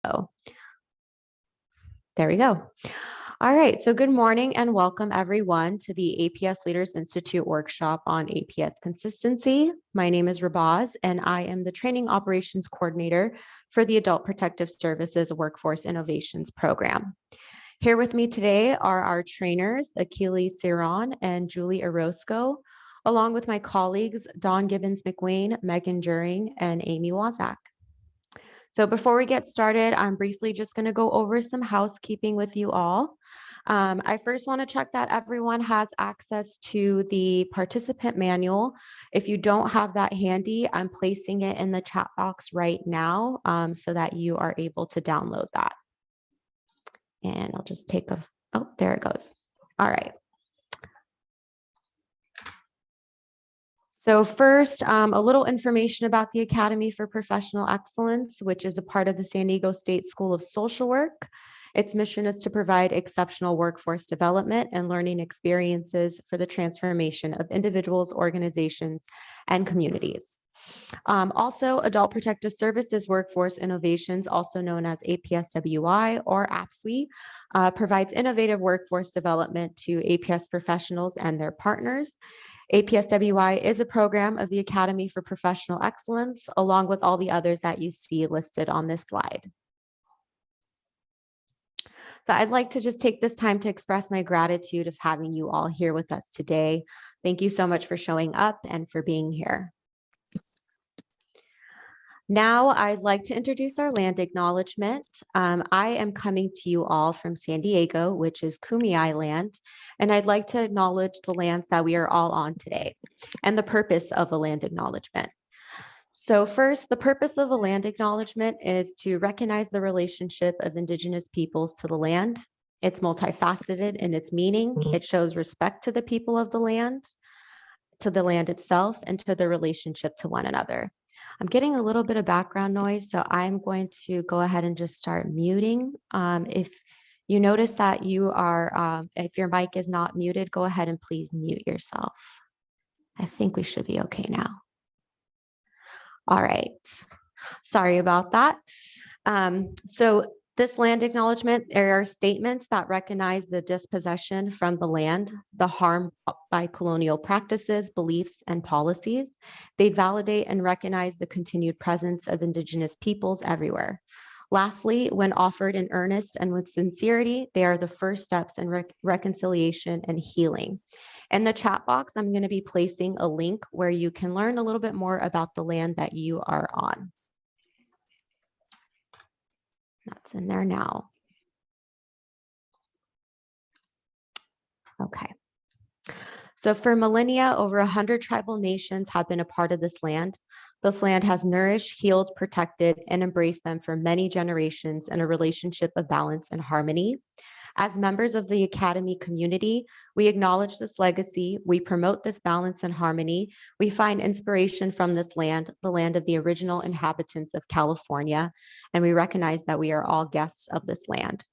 There we go. All right, so good morning and welcome everyone to the APS Leaders Institute workshop on APS Consistency. My name is Rabaz and I am the Training Operations Coordinator for the Adult Protective Services Workforce Innovations Program. Here with me today are our trainers, Akili Siron and Julie Orozco, along with my colleagues, Dawn Gibbons-McWayne, Megan Juring, and Amy Wazak. So before we get started, I'm briefly just going to go over some housekeeping with you all. I first want to check that everyone has access to the participant manual. If you don't have that handy, I'm placing it in the chat box right now so that you are able to download that. And I'll just take oh, there it goes. All right. So first, a little information about the Academy for Professional Excellence, which is a part of the San Diego State School of Social Work. Its mission is to provide exceptional workforce development and learning experiences for the transformation of individuals, organizations, and communities. Also, Adult Protective Services Workforce Innovations, also known as APSWI or APSWI, provides innovative workforce development to APS professionals and their partners. APSWI is a program of the Academy for Professional Excellence, along with all the others that you see listed on this slide. So I'd like to just take this time to express my gratitude of having you all here with us today. Thank you so much for showing up and for being here. Now I'd like to introduce our land acknowledgement. I am coming to you all from San Diego, which is Kumeyaay land, and I'd like to acknowledge the lands that we are all on today and the purpose of a land acknowledgement. So first, the purpose of a land acknowledgement is to recognize the relationship of Indigenous peoples to the land. It's multifaceted in its meaning. It shows respect to the people of the land itself, and to the relationship to one another. I'm getting a little bit of background noise, so I'm going to go ahead and just start muting. If you notice that you are, if your mic is not muted, go ahead and please mute yourself. I think we should be okay now. All right, sorry about that. So this land acknowledgement, there are statements that recognize the dispossession from the land, the harm by colonial practices, beliefs, and policies. They validate and recognize the continued presence of Indigenous peoples everywhere. Lastly, when offered in earnest and with sincerity, they are the first steps in reconciliation and healing. In the chat box, I'm going to be placing a link where you can learn a little bit more about the land that you are on. That's in there now. Okay. So for millennia, over 100 tribal nations have been a part of this land. This land has nourished, healed, protected, and embraced them for many generations in a relationship of balance and harmony. As members of the Academy community, we acknowledge this legacy, we promote this balance and harmony, we find inspiration from this land, the land of the original inhabitants of California, and we recognize that we are all guests of this land.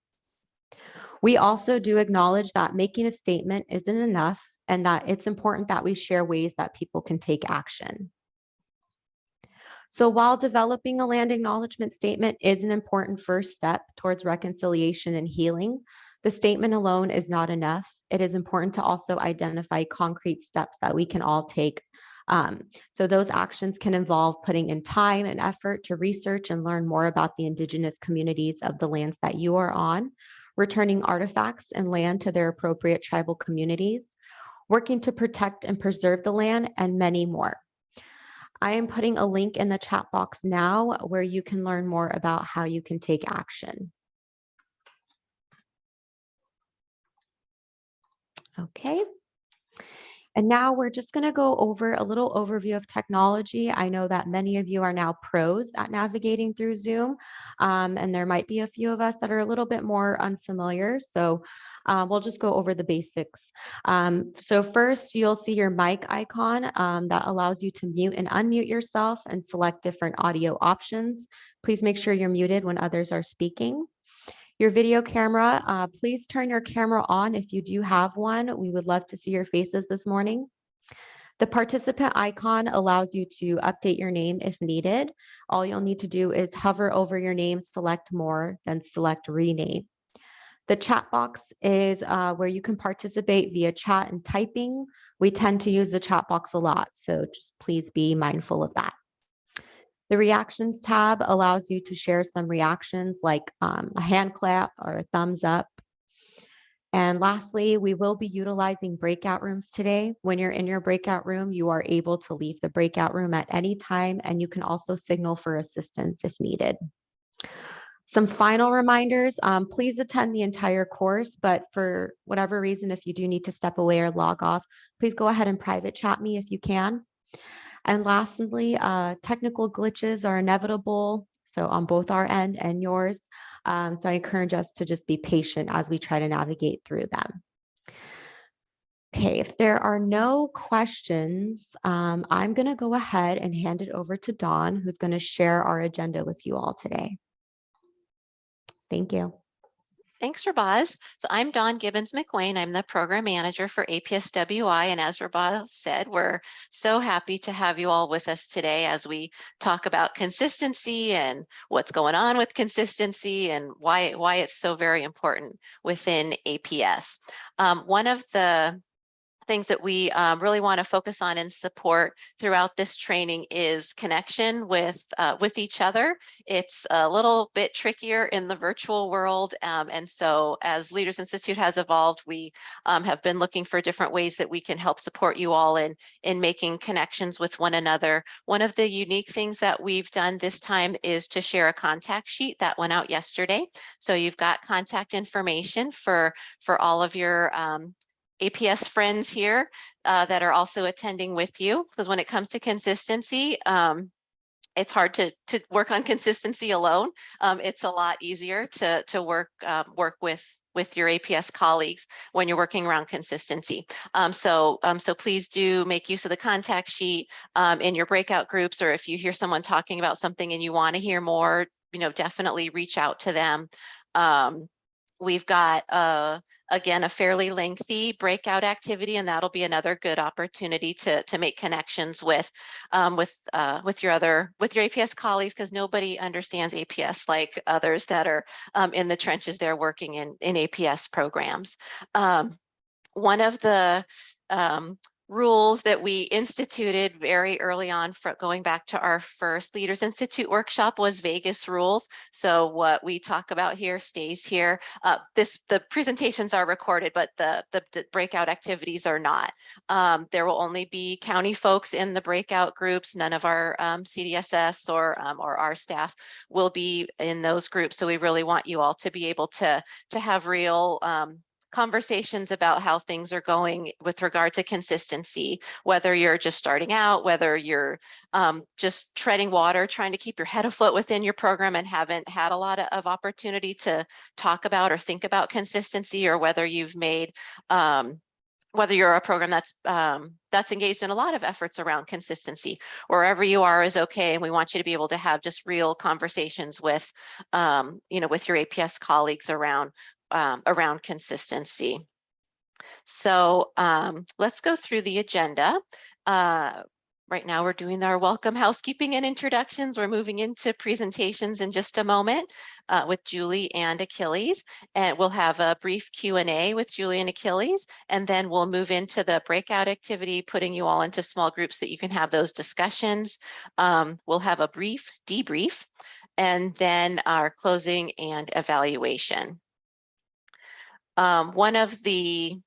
We also do acknowledge that making a statement isn't enough and that it's important that we share ways that people can take action. So while developing a land acknowledgement statement is an important first step towards reconciliation and healing, the statement alone is not enough. It is important to also identify concrete steps that we can all take. So those actions can involve putting in time and effort to research and learn more about the Indigenous communities of the lands that you are on, returning artifacts and land to their appropriate tribal communities, working to protect and preserve the land, and many more. I am putting a link in the chat box now where you can learn more about how you can take action. Okay. And now we're just going to go over a little overview of technology. I know that many of you are now pros at navigating through Zoom, and there might be a few of us that are a little bit more unfamiliar. So we'll just go over the basics. So first, you'll see your mic icon that allows you to mute and unmute yourself and select different audio options. Please make sure you're muted when others are speaking. Your video camera, please turn your camera on if you do have one. We would love to see your faces this morning. The participant icon allows you to update your name if needed. All you'll need to do is hover over your name, select more, then select rename. The chat box is where you can participate via chat and typing. We tend to use the chat box a lot, so just please be mindful of that. The reactions tab allows you to share some reactions like a hand clap or a thumbs up. And lastly, we will be utilizing breakout rooms today. When you're in your breakout room, you are able to leave the breakout room at any time, and you can also signal for assistance if needed. Some final reminders, please attend the entire course, but for whatever reason, if you do need to step away or log off, please go ahead and private chat me if you can. And lastly, technical glitches are inevitable, so on both our end and yours. So I encourage us to just be patient as we try to navigate through them. Okay, if there are no questions, I'm going to go ahead and hand it over to Dawn, who's going to share our agenda with you all today. Thank you. Thanks, Rabaz. So I'm Dawn Gibbons McWayne. I'm the program manager for APSWI. And as Rabaz said, we're so happy to have you all with us today as we talk about consistency and what's going on with consistency and why it's so very important within APS. One of the things that we really want to focus on and support throughout this training is connection with each other. It's a little bit trickier in the virtual world, and so as Leaders Institute has evolved, we have been looking for different ways that we can help support you all in making connections with one another. One of the unique things that we've done this time is to share a contact sheet that went out yesterday. So you've got contact information for all of your APS friends here that are also attending with you, because when it comes to consistency, it's hard to work on consistency alone. It's a lot easier to work with your APS colleagues when you're working around consistency. So please do make use of the contact sheet in your breakout groups, or if you hear someone talking about something and you want to hear more, definitely reach out to them. We've got again, a fairly lengthy breakout activity, and that'll be another good opportunity to make connections with your APS colleagues, because nobody understands APS like others that are in the trenches there working in APS programs. One of the rules that we instituted very early on, going back to our first Leaders Institute workshop, was Vegas rules. So what we talk about here stays here. The presentations are recorded, but the breakout activities are not. There will only be county folks in the breakout groups. None of our CDSS or our staff will be in those groups. So we really want you all to be able to have real conversations about how things are going with regard to consistency, whether you're just starting out, whether you're just treading water, trying to keep your head afloat within your program and haven't had a lot of opportunity to talk about or think about consistency, or whether you've made whether you're a program that's engaged in a lot of efforts around consistency. Wherever you are is okay, and we want you to be able to have just real conversations with with your APS colleagues around consistency. So let's go through the agenda. Right now we're doing our welcome, housekeeping, and introductions. We're moving into presentations in just a moment with Julie and Achilles, and we'll have a brief Q&A with Julie and Achilles, and then we'll move into the breakout activity, putting you all into small groups that you can have those discussions. We'll have a brief debrief, and then our closing and evaluation. One of the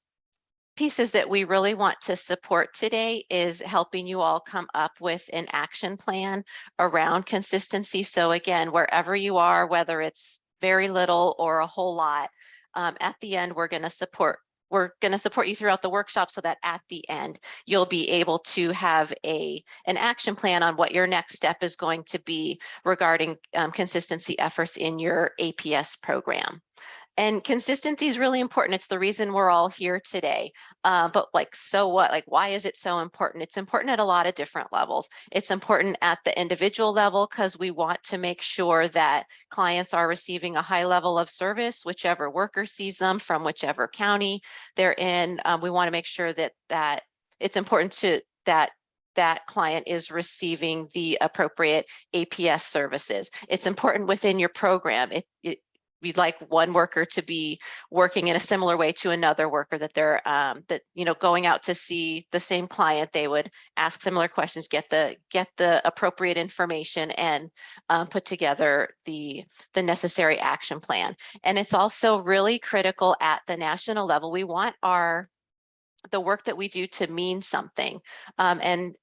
pieces that we really want to support today is helping you all come up with an action plan around consistency. So again, wherever you are, whether it's very little or a whole lot, at the end, we're going to support you throughout the workshop, so that at the end, you'll be able to have an action plan on what your next step is going to be regarding consistency efforts in your APS program. And consistency is really important. It's the reason we're all here today. But so what? Why is it so important? It's important at a lot of different levels. It's important at the individual level because we want to make sure that clients are receiving a high level of service, whichever worker sees them from whichever county they're in. We want to make sure that it's important that client is receiving the appropriate APS services. It's important within your program. We'd like one worker to be working in a similar way to another worker, that they're going out to see the same client, they would ask similar questions, get the appropriate information, and put together the necessary action plan. And it's also really critical at the national level. We want the work that we do to mean something. And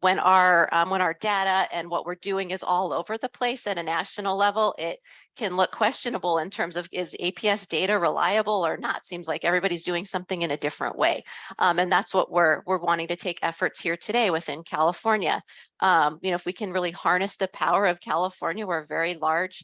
when our data and what we're doing is all over the place at a national level, it can look questionable in terms of, is APS data reliable or not? Seems like everybody's doing something in a different way. And that's what we're wanting to take efforts here today within California. If we can really harness the power of California, we're a very large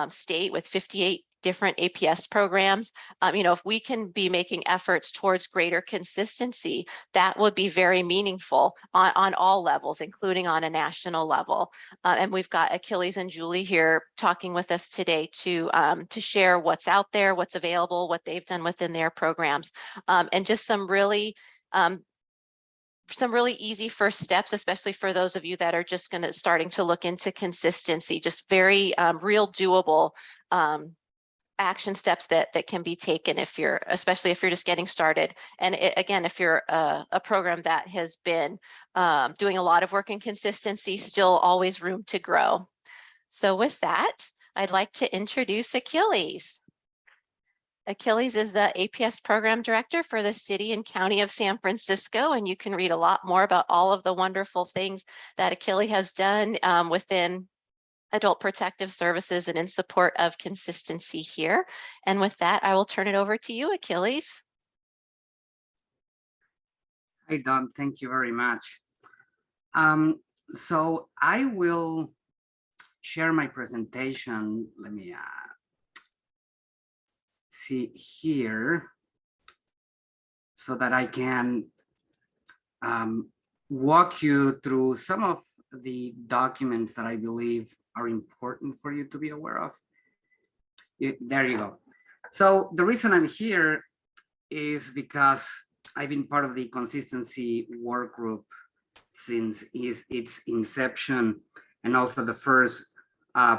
state with 58 different APS programs. If we can be making efforts towards greater consistency, that would be very meaningful on all levels, including on a national level. And we've got Achilles and Julie here talking with us today to share what's out there, what's available, what they've done within their programs, and just some really easy first steps, especially for those of you that are just starting to look into consistency, just very real doable action steps that can be taken especially if you're just getting started. And again, if you're a program that has been doing a lot of work in consistency, still always room to grow. So with that, I'd like to introduce Achilles. Achilles is the APS program director for the city and county of San Francisco, and you can read a lot more about all of the wonderful things that Achilles has done within adult protective services and in support of consistency here. And with that, I will turn it over to you, Achilles. Hi, Dawn. Thank you very much. So I will share my presentation. Let me see here so that I can walk you through some of the documents that I believe are important for you to be aware of. There you go. So the reason I'm here is because I've been part of the consistency work group since its inception, and also the first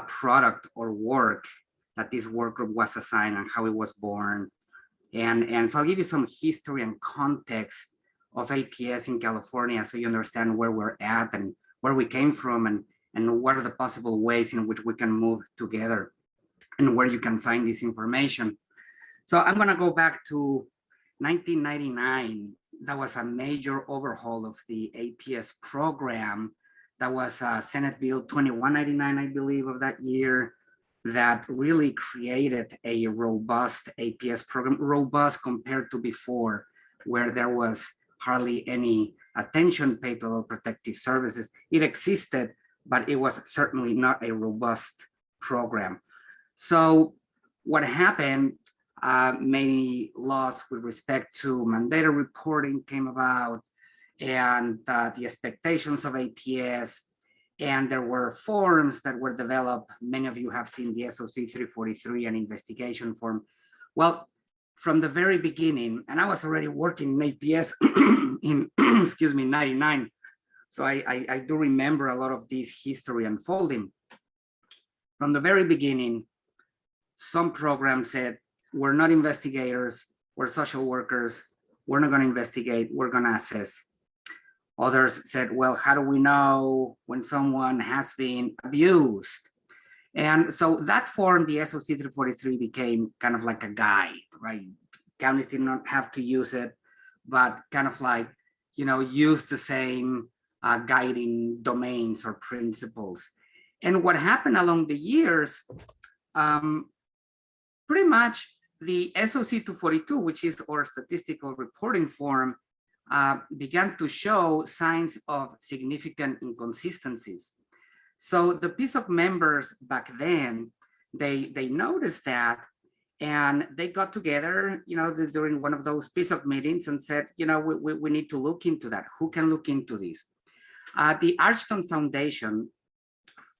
product or work that this work group was assigned and how it was born. And so I'll give you some history and context of APS in California so you understand where we're at and where we came from, and what are the possible ways in which we can move together and where you can find this information. So I'm going to go back to 1999. That was a major overhaul of the APS program. That was Senate Bill 2199, I believe, of that year, that really created a robust APS program, robust compared to before, where there was hardly any attention paid to adult protective services. It existed, but it was certainly not a robust program. So what happened, many laws with respect to mandatory reporting came about, and the expectations of APS, and there were forms that were developed. Many of you have seen the SOC 343, an investigation form. Well, from the very beginning, and I was already working in APS in, excuse me, 99. So I do remember a lot of this history unfolding. From the very beginning, some programs said, we're not investigators, we're social workers, we're not going to investigate, we're going to assess. Others said, well, how do we know when someone has been abused? And so that form, the SOC 343, became kind of like a guide, right? Counties did not have to use it, but kind of like, use the same guiding domains or principles. And what happened along the years, pretty much the SOC 242, which is our statistical reporting form, began to show signs of significant inconsistencies. So the PSOC members back then, they noticed that, and they got together, during one of those PSOC meetings and said, we need to look into that. Who can look into this? The Archton Foundation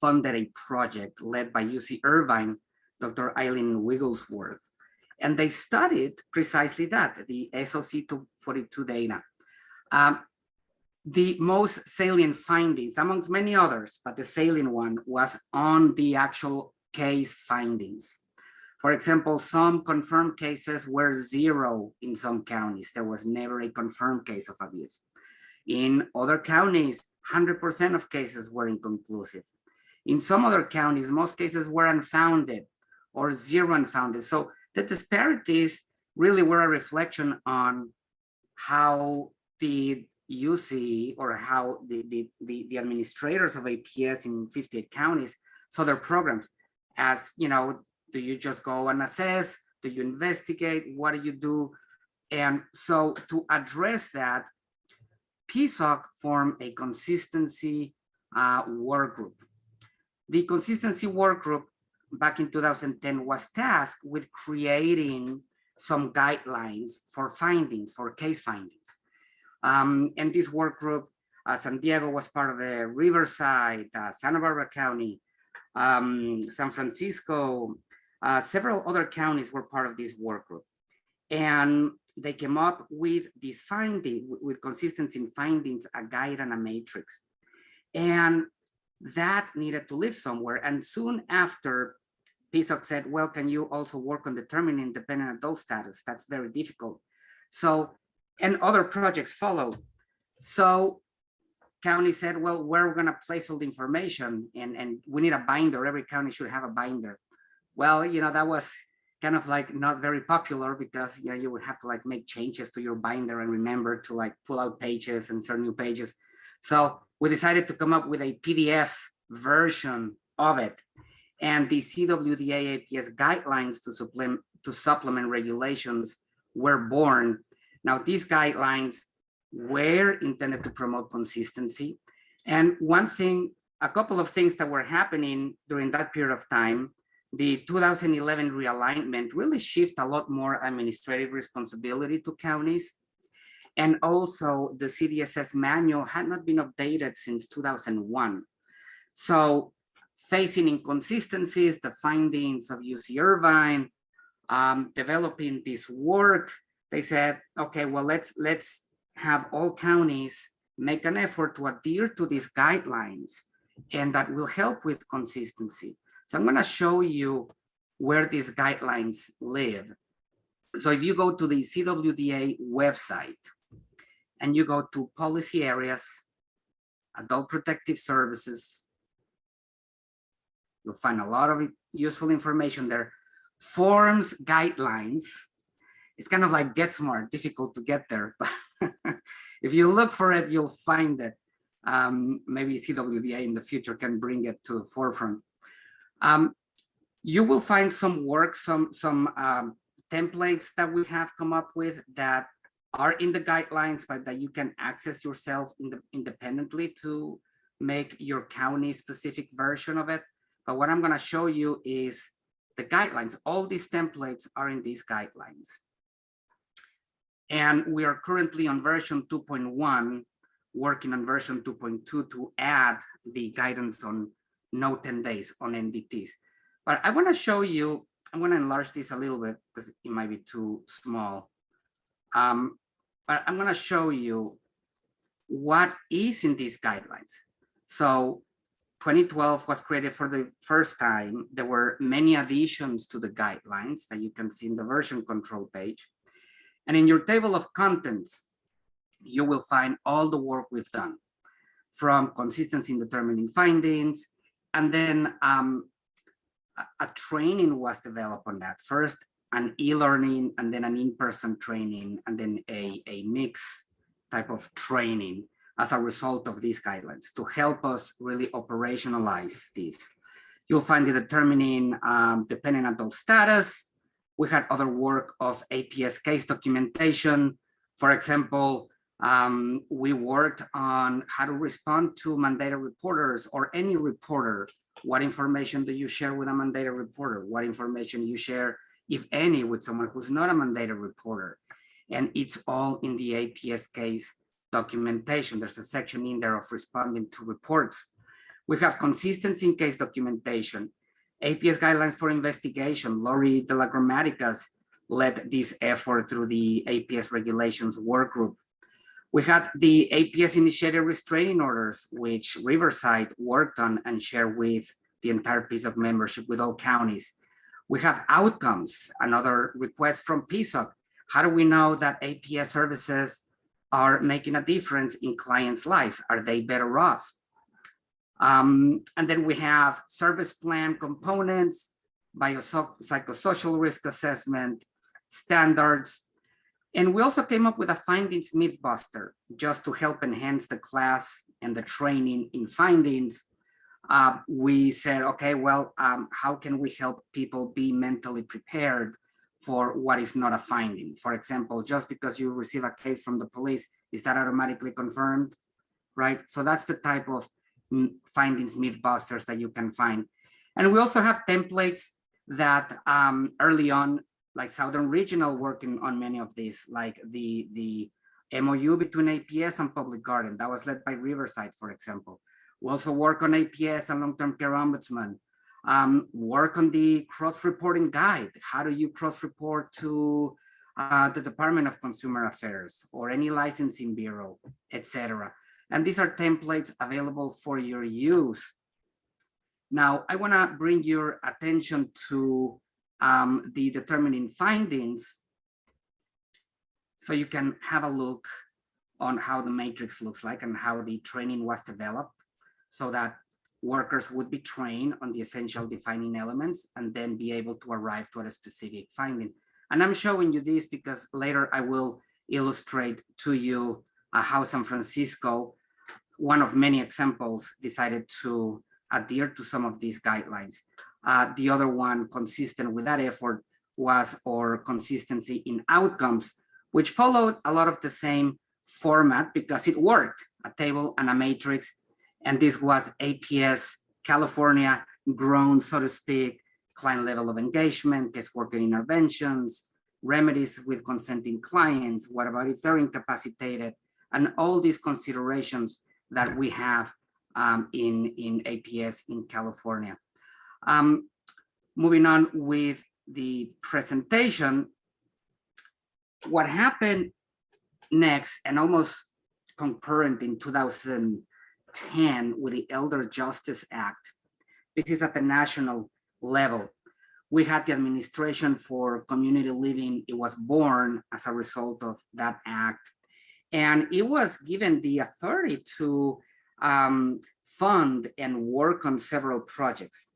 funded a project led by UC Irvine, Dr. Eileen Wigglesworth, and they studied precisely that, the SOC 242 data. The most salient findings, amongst many others, but the salient one was on the actual case findings. For example, some confirmed cases were 0 in some counties. There was never a confirmed case of abuse. In other counties, 100% of cases were inconclusive. In some other counties, most cases were unfounded or 0 unfounded. So the disparities really were a reflection on how the UC or how the administrators of APS in 58 counties saw their programs as, you know, do you just go and assess? Do you investigate? What do you do? And so to address that, PSOC formed a consistency work group. The consistency work group back in 2010 was tasked with creating some guidelines for findings, for case findings. And this work group, San Diego was part of the Riverside, Santa Barbara County, San Francisco, several other counties were part of this work group. And they came up with this finding, with consistency in findings, a guide and a matrix. And that needed to live somewhere. And soon after, PSOC said, well, can you also work on determining independent adult status? That's very difficult. So, and other projects followed. So county said, well, where are we gonna place all the information? And we need a binder. Every county should have a binder. Well, you know, that was kind of like not very popular because, you know, you would have to like make changes to your binder and remember to like pull out pages and insert new pages. So we decided to come up with a PDF version of it. And the CWDA APS guidelines to supplement regulations were born. Now, these guidelines were intended to promote consistency. And one thing, a couple of things that were happening during that period of time, the 2011 realignment really shifted a lot more administrative responsibility to counties. And also the CDSS manual had not been updated since 2001. So facing inconsistencies, the findings of UC Irvine, developing this work, they said, okay, well, let's have all counties make an effort to adhere to these guidelines, and that will help with consistency. So I'm gonna show you where these guidelines live. So if you go to the CWDA website and you go to policy areas, adult protective services, you'll find a lot of useful information there. Forms, guidelines, it's kind of like GetSmart, difficult to get there, but if you look for it, you'll find it. Maybe CWDA in the future can bring it to the forefront. You will find some work, some templates that we have come up with that are in the guidelines, but that you can access yourself independently to make your county specific version of it. But what I'm gonna show you is the guidelines. All these templates are in these guidelines. And we are currently on version 2.1, working on version 2.2 to add the guidance on no 10 days on NDTs. But I wanna show you, I'm gonna enlarge this a little bit because it might be too small. But I'm gonna show you what is in these guidelines. So 2012 was created for the first time. There were many additions to the guidelines that you can see in the version control page. And in your table of contents, you will find all the work we've done, from consistency in determining findings, and then a training was developed on that. First, an e-learning, and then an in-person training, and then a mix type of training as a result of these guidelines to help us really operationalize these. You'll find the determining dependent adult status. We had other work of APS case documentation. For example, we worked on how to respond to mandated reporters or any reporter. What information do you share with a mandated reporter? What information you share, if any, with someone who's not a mandated reporter? And it's all in the APS case documentation. There's a section in there of responding to reports. We have consistency in case documentation, APS guidelines for investigation. Lori de la Gramaticas led this effort through the APS regulations work group. We had the APS initiated restraining orders, which Riverside worked on and shared with the entire piece of membership with all counties. We have outcomes, another request from PSOC. How do we know that APS services are making a difference in clients' lives? Are they better off? And then we have service plan components, biopsychosocial risk assessment, standards. And we also came up with a findings mythbuster just to help enhance the class and the training in findings. We said, okay, well, how can we help people be mentally prepared for what is not a finding? For example, just because you receive a case from the police, is that automatically confirmed, right? So that's the type of findings mythbusters that you can find. And we also have templates that early on, like Southern Regional working on many of these, like the MOU between APS and Public Garden, that was led by Riverside, for example. We also work on APS and Long-Term Care Ombudsman, work on the cross-reporting guide. How do you cross-report to the Department of Consumer Affairs or any licensing bureau, etc. And these are templates available for your use. Now, I want to bring your attention to the determining findings so you can have a look on how the matrix looks like and how the training was developed so that workers would be trained on the essential defining elements and then be able to arrive to a specific finding. And I'm showing you this because later I will illustrate to you how San Francisco, one of many examples, decided to adhere to some of these guidelines. The other one consistent with that effort was our consistency in outcomes, which followed a lot of the same format because it worked, a table and a matrix. And this was APS California grown, so to speak, client level of engagement, caseworker interventions, remedies with consenting clients, what about if they're incapacitated, and all these considerations that we have in APS in California. Moving on with the presentation, what happened next and almost concurrent in 2010 with the Elder Justice Act, this is at the national level. We had the Administration for Community Living. It was born as a result of that act. And it was given the authority to fund and work on several projects.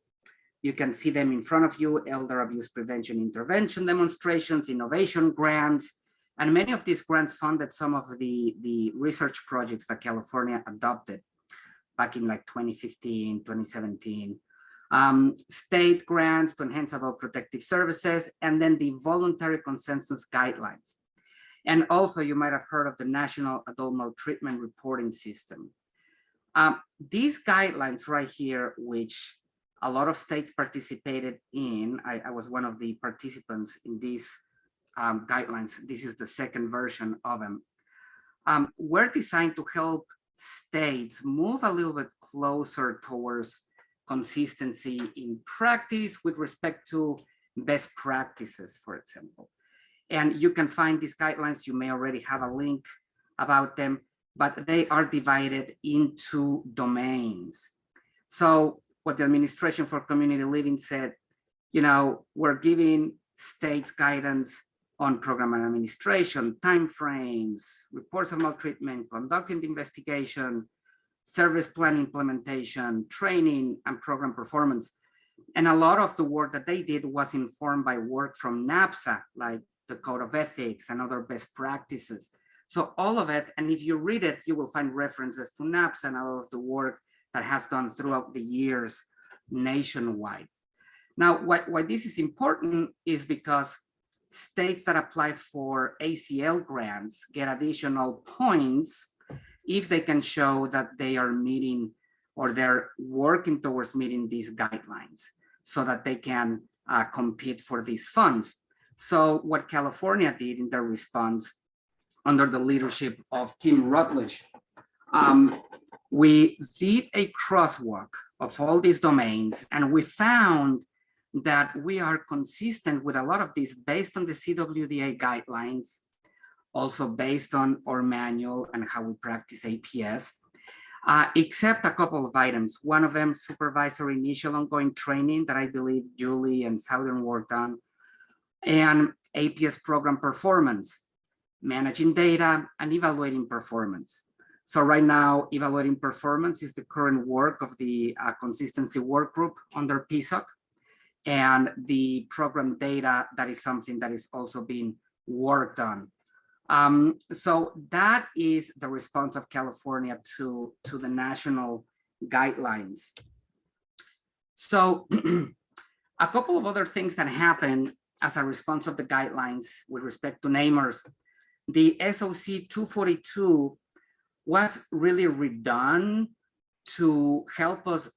You can see them in front of you: elder abuse prevention intervention demonstrations, innovation grants, and many of these grants funded some of the research projects that California adopted back in like 2015, 2017. State grants to enhance adult protective services, and then the voluntary consensus guidelines. And also you might have heard of the National Adult Maltreatment Reporting System. These guidelines right here, which a lot of states participated in, I was one of the participants in these guidelines. This is the second version of them. Were designed to help states move a little bit closer towards consistency in practice with respect to best practices, for example. And you can find these guidelines. You may already have a link about them, but they are divided into domains. So what the Administration for Community Living said, we're giving states guidance on program and administration, timeframes, reports of maltreatment, conducting the investigation, service plan implementation, training, and program performance. And a lot of the work that they did was informed by work from NAPSA, like the Code of Ethics and other best practices. So all of it, and if you read it, you will find references to NAPSA and a lot of the work that has done throughout the years nationwide. Now, why this is important is because states that apply for ACL grants get additional points if they can show that they are meeting or they're working towards meeting these guidelines so that they can compete for these funds. So what California did in their response under the leadership of Kim Rutledge, we did a crosswalk of all these domains, and we found that we are consistent with a lot of these based on the CWDA guidelines, also based on our manual and how we practice APS, except a couple of items. One of them, supervisory initial ongoing training that I believe Julie and Southern worked on, and APS program performance, managing data and evaluating performance. So right now, evaluating performance is the current work of the consistency work group under PSOC. And the program data, that is something that is also being worked on. So that is the response of California to the national guidelines. So a couple of other things that happened as a response of the guidelines with respect to namers. The SOC 242 was really redone to help us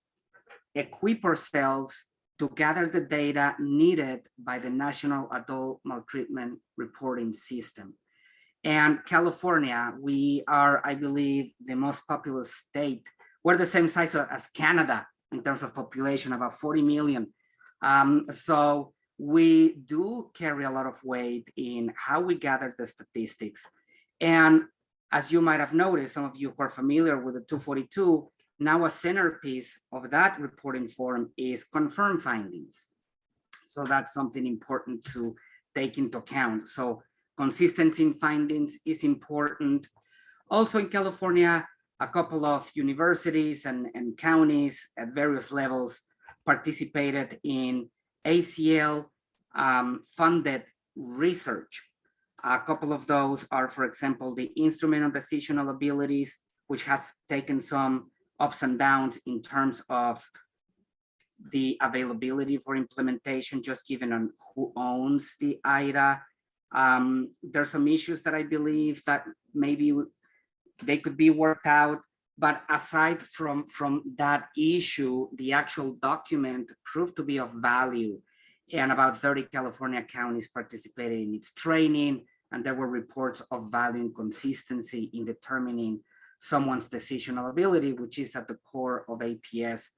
equip ourselves to gather the data needed by the National Adult Maltreatment Reporting System. And California, we are, I believe, the most populous state. We're the same size as Canada in terms of population, about 40 million. So we do carry a lot of weight in how we gather the statistics. And as you might have noticed, some of you who are familiar with the 242, now a centerpiece of that reporting form is confirmed findings. So that's something important to take into account. So consistency in findings is important. Also in California, a couple of universities and counties at various levels participated in ACL funded research. A couple of those are, for example, the instrument of decisional abilities, which has taken some ups and downs in terms of the availability for implementation, just given on who owns the IDA. There's some issues that I believe that maybe they could be worked out, but aside from that issue, the actual document proved to be of value, and about 30 California counties participated in its training, and there were reports of value and consistency in determining someone's decisional ability, which is at the core of APS.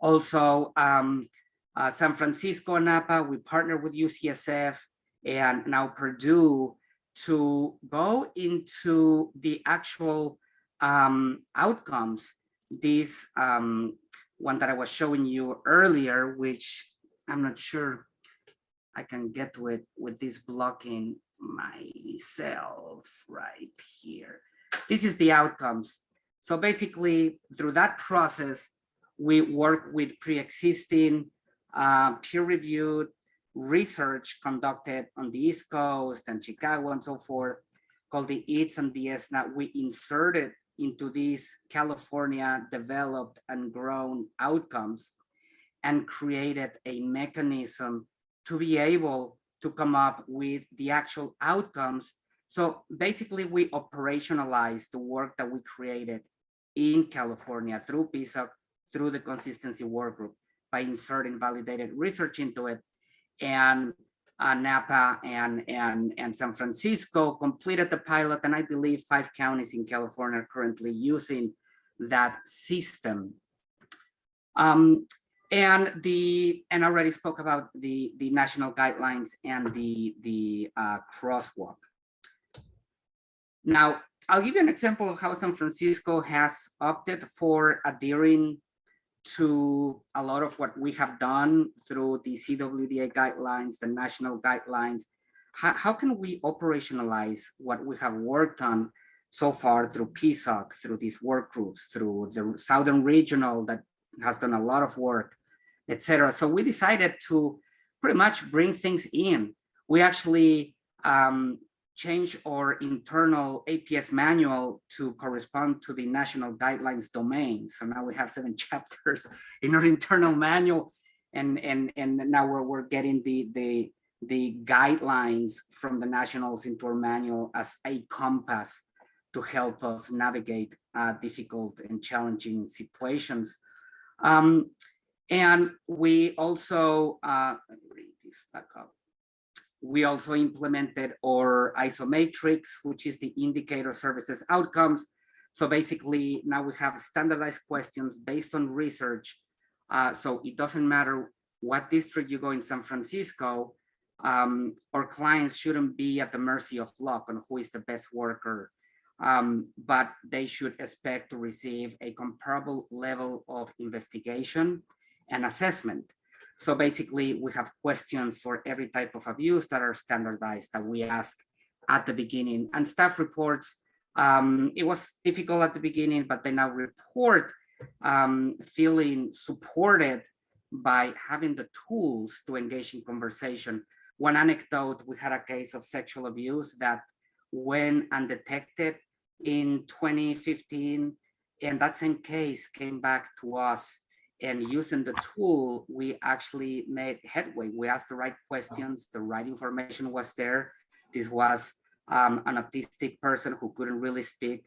Also, San Francisco and Napa, we partnered with UCSF and now Purdue to go into the actual outcomes. This one that I was showing you earlier, which I'm not sure I can get to it with this blocking myself right here. This is the outcomes. So basically, through that process, we work with pre-existing peer-reviewed research conducted on the East Coast and Chicago and so forth, called the EATS and the ESNA. We inserted into these California developed and grown outcomes and created a mechanism to be able to come up with the actual outcomes. So basically, we operationalize the work that we created in California through PSOC, through the consistency work group, by inserting validated research into it. And Napa and San Francisco completed the pilot, and I believe 5 counties in California are currently using that system. And I already spoke about the national guidelines and the crosswalk. Now, I'll give you an example of how San Francisco has opted for adhering to a lot of what we have done through the CWDA guidelines, the national guidelines. How can we operationalize what we have worked on so far through PSOC, through these work groups, through the Southern Regional that has done a lot of work, etc. So we decided to pretty much bring things in. We actually change our internal APS manual to correspond to the national guidelines domain. So now we have 7 chapters in our internal manual, and now we're getting the guidelines from the nationals into our manual as a compass to help us navigate difficult and challenging situations. And we also, let me bring this back up. We also implemented our ISO matrix, which is the indicator services outcomes. So basically, now we have standardized questions based on research. So it doesn't matter what district you go in San Francisco, Our clients shouldn't be at the mercy of luck on who is the best worker, but they should expect to receive a comparable level of investigation and assessment. So basically, we have questions for every type of abuse that are standardized that we ask at the beginning. And staff reports, it was difficult at the beginning, but they now report feeling supported by having the tools to engage in conversation. One anecdote, we had a case of sexual abuse that went undetected in 2015, and that same case came back to us, and using the tool, we actually made headway. We asked the right questions, the right information was there. This was an autistic person who couldn't really speak,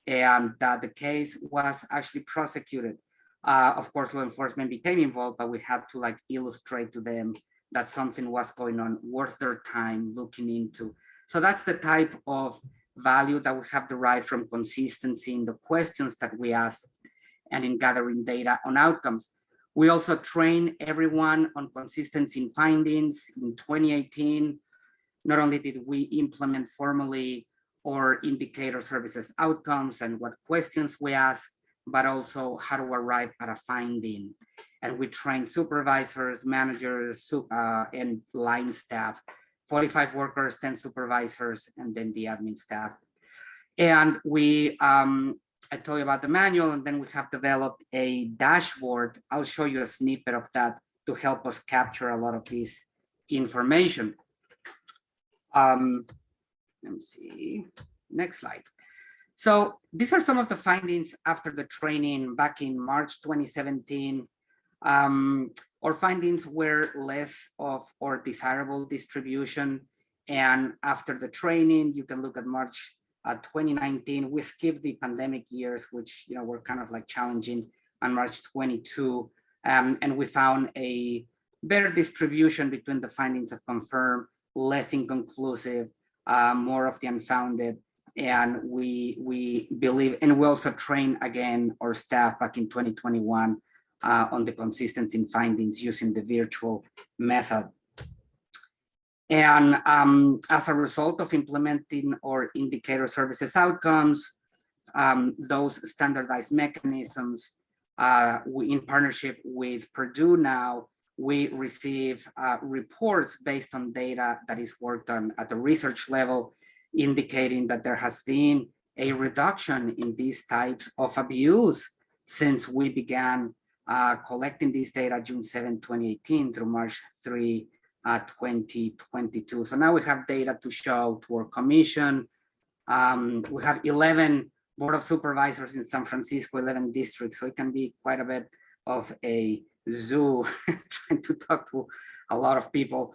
and the case was actually prosecuted. Of course, law enforcement became involved, but we had to like illustrate to them that something was going on worth their time looking into. So that's the type of value that we have derived from consistency in the questions that we ask and in gathering data on outcomes. We also train everyone on consistency in findings. In 2018, not only did we implement formally our indicator services outcomes and what questions we ask, but also how to arrive at a finding. And we train supervisors, managers, and line staff, 45 workers, 10 supervisors, and then the admin staff. And we, I told you about the manual, and then we have developed a dashboard. I'll show you a snippet of that to help us capture a lot of this information. Let me see, next slide. So these are some of the findings after the training back in March 2017. Our findings were less of our desirable distribution. And after the training, you can look at March 2019, we skipped the pandemic years, which were kind of like challenging, on March 22. And we found a better distribution between the findings of confirmed, less inconclusive, more of the unfounded. And we believe, and we also trained again our staff back in 2021 on the consistency in findings using the virtual method. And as a result of implementing our indicator services outcomes, those standardized mechanisms, we, in partnership with Purdue now, we receive reports based on data that is worked on at the research level, indicating that there has been a reduction in these types of abuse since we began collecting this data June 7, 2018 through March 3, 2022. So now we have data to show to our commission. We have 11 board of supervisors in San Francisco, 11 districts. So it can be quite a bit of a zoo trying to talk to a lot of people,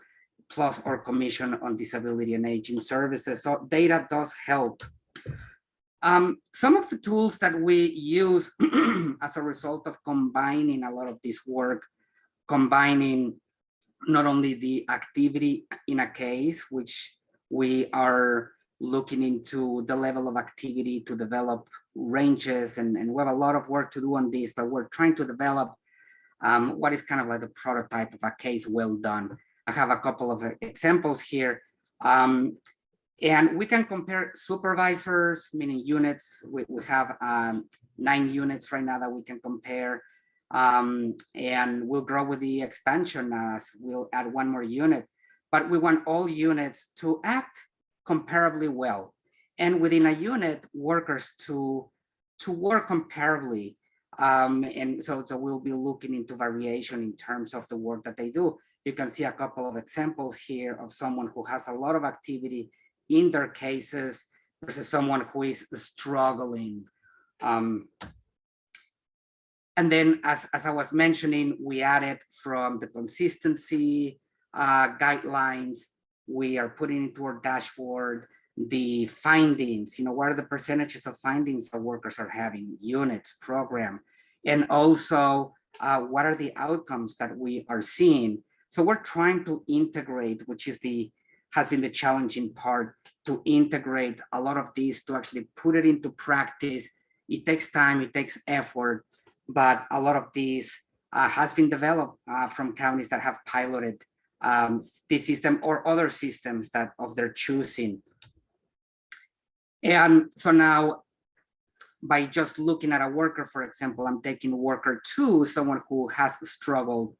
plus our commission on disability and aging services. So data does help. Some of the tools that we use as a result of combining a lot of this work, combining not only the activity in a case, which we are looking into the level of activity to develop ranges, and we have a lot of work to do on this, but we're trying to develop what is kind of like the prototype of a case well done. I have a couple of examples here. And we can compare supervisors, meaning units. We have 9 units right now that we can compare. And we'll grow with the expansion as we'll add 1 more unit. But we want all units to act comparably well. And within a unit, workers to work comparably. And so we'll be looking into variation in terms of the work that they do. You can see a couple of examples here of someone who has a lot of activity in their cases versus someone who is struggling. And then as I was mentioning, we added from the consistency guidelines, we are putting into our dashboard the findings, what are the percentages of findings that workers are having, units, program, and also what are the outcomes that we are seeing. So we're trying to integrate, which is has been the challenging part, to integrate a lot of these to actually put it into practice. It takes time, it takes effort, but a lot of these has been developed from counties that have piloted this system or other systems that of their choosing. And so now, by just looking at a worker, for example, I'm taking worker 2, someone who has struggled.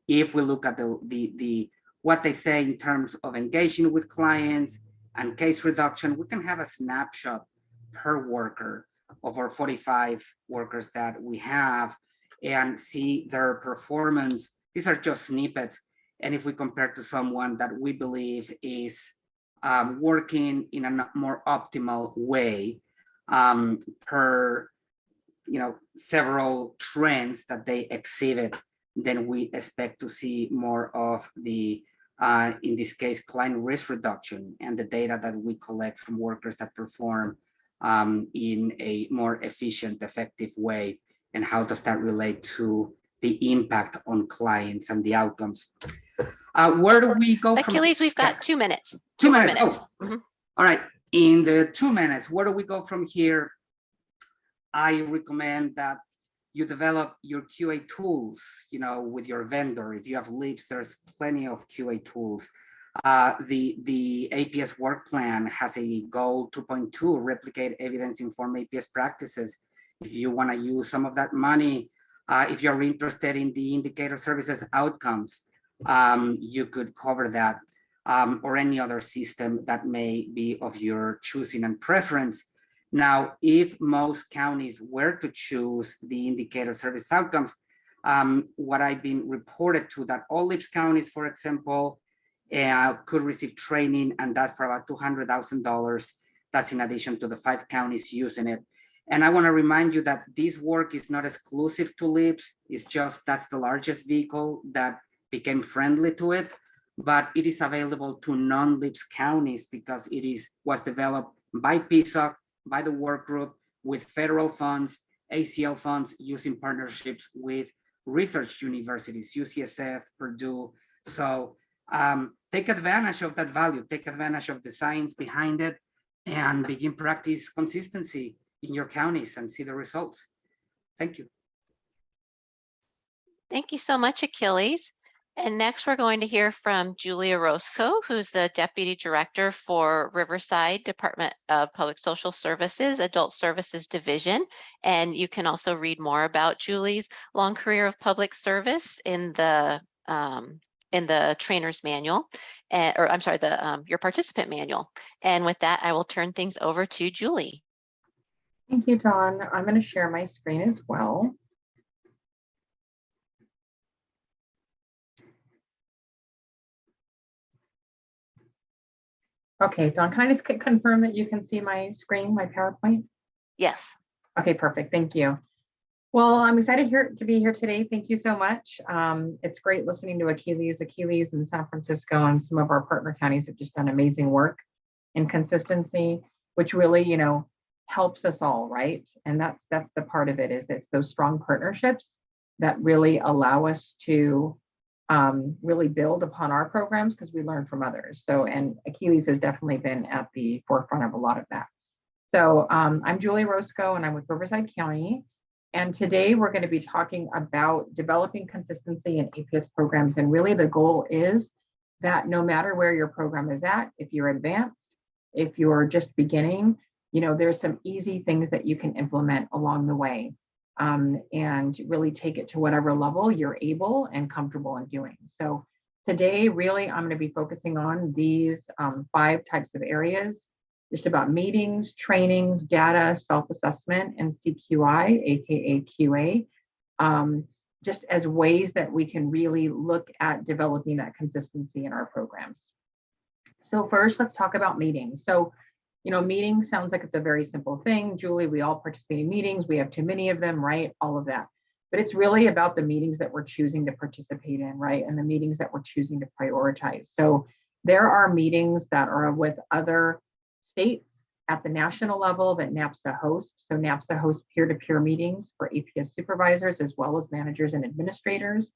If we look at the what they say in terms of engaging with clients and case reduction, we can have a snapshot per worker of our 45 workers that we have and see their performance. These are just snippets. And if we compare to someone that we believe is working in a more optimal way, per several trends that they exhibit, then we expect to see more of the in this case client risk reduction and the data that we collect from workers that perform in a more efficient, effective way, and how does that relate to the impact on clients and the outcomes. Where do we go from? Achilles, we've got 2 minutes. 2 minutes. Oh. Mm-hmm. All right. In the 2 minutes, where do we go from here? I recommend that you develop your QA tools, with your vendor. If you have leads, there's plenty of QA tools. The APS work plan has a goal 2.2, replicate evidence-informed APS practices. If you want to use some of that money, if you're interested in the indicator services outcomes, you could cover that, or any other system that may be of your choosing and preference. Now, if most counties were to choose the indicator service outcomes, what I've been reported to that all LIPS counties, for example, could receive training, and that's for about $200,000. That's in addition to the 5 counties using it. And I want to remind you that this work is not exclusive to LIPS. It's just that's the largest vehicle that became friendly to it, but it is available to non-LIPS counties because it was developed by PSOC, by the work group, with federal funds, ACL funds, using partnerships with research universities, UCSF, Purdue. So take advantage of that value, take advantage of the science behind it, and begin practice consistency in your counties and see the results. Thank you. Thank you so much, Achilles. And next, we're going to hear from Julia Roscoe, who's the Deputy Director for Riverside Department of Public Social Services, Adult Services Division. And you can also read more about Julie's long career of public service in the trainer's manual, or I'm sorry, your participant manual. And with that, I will turn things over to Julie. Thank you, Dawn. I'm going to share my screen as well. Okay, Dawn, can I just confirm that you can see my screen, my PowerPoint? Yes. Okay, perfect. Thank you. Well, I'm excited to be here today. Thank you so much. It's great listening to Achilles in San Francisco, and some of our partner counties have just done amazing work in consistency, which really, helps us all, right? And that's the part of it, is it's those strong partnerships that really allow us to really build upon our programs, because we learn from others. So, and Achilles has definitely been at the forefront of a lot of that. So I'm Julie Roscoe, and I'm with Riverside County. And today we're going to be talking about developing consistency in APS programs. And really the goal is that no matter where your program is at, if you're advanced, if you're just beginning, there's some easy things that you can implement along the way. And really take it to whatever level you're able and comfortable in doing. So today, really, I'm going to be focusing on these 5 types of areas, just about meetings, trainings, data, self-assessment, and CQI, aka QA, just as ways that we can really look at developing that consistency in our programs. So first, let's talk about meetings. So meetings sounds like it's a very simple thing. Julie, we all participate in meetings. We have too many of them, right? All of that. But it's really about the meetings that we're choosing to participate in, right? And the meetings that we're choosing to prioritize. So there are meetings that are with other states at the national level that NAPSA hosts. So NAPSA hosts peer-to-peer meetings for APS supervisors, as well as managers and administrators.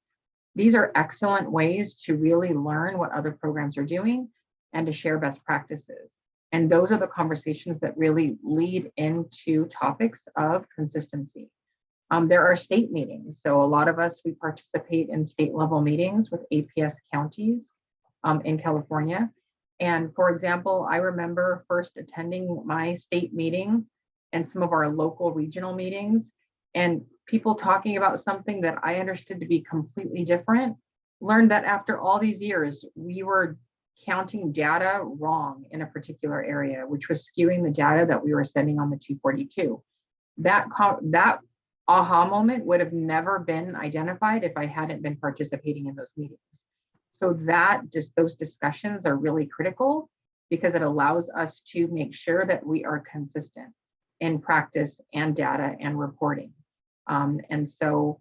These are excellent ways to really learn what other programs are doing and to share best practices. And those are the conversations that really lead into topics of consistency. There are state meetings. So a lot of us, we participate in state level meetings with APS counties. in California. And for example, I remember first attending my state meeting and some of our local regional meetings, and people talking about something that I understood to be completely different. Learned that after all these years, we were counting data wrong in a particular area, which was skewing the data that we were sending on the 242. That aha moment would have never been identified if I hadn't been participating in those meetings. So that just those discussions are really critical because it allows us to make sure that we are consistent in practice and data and reporting. And so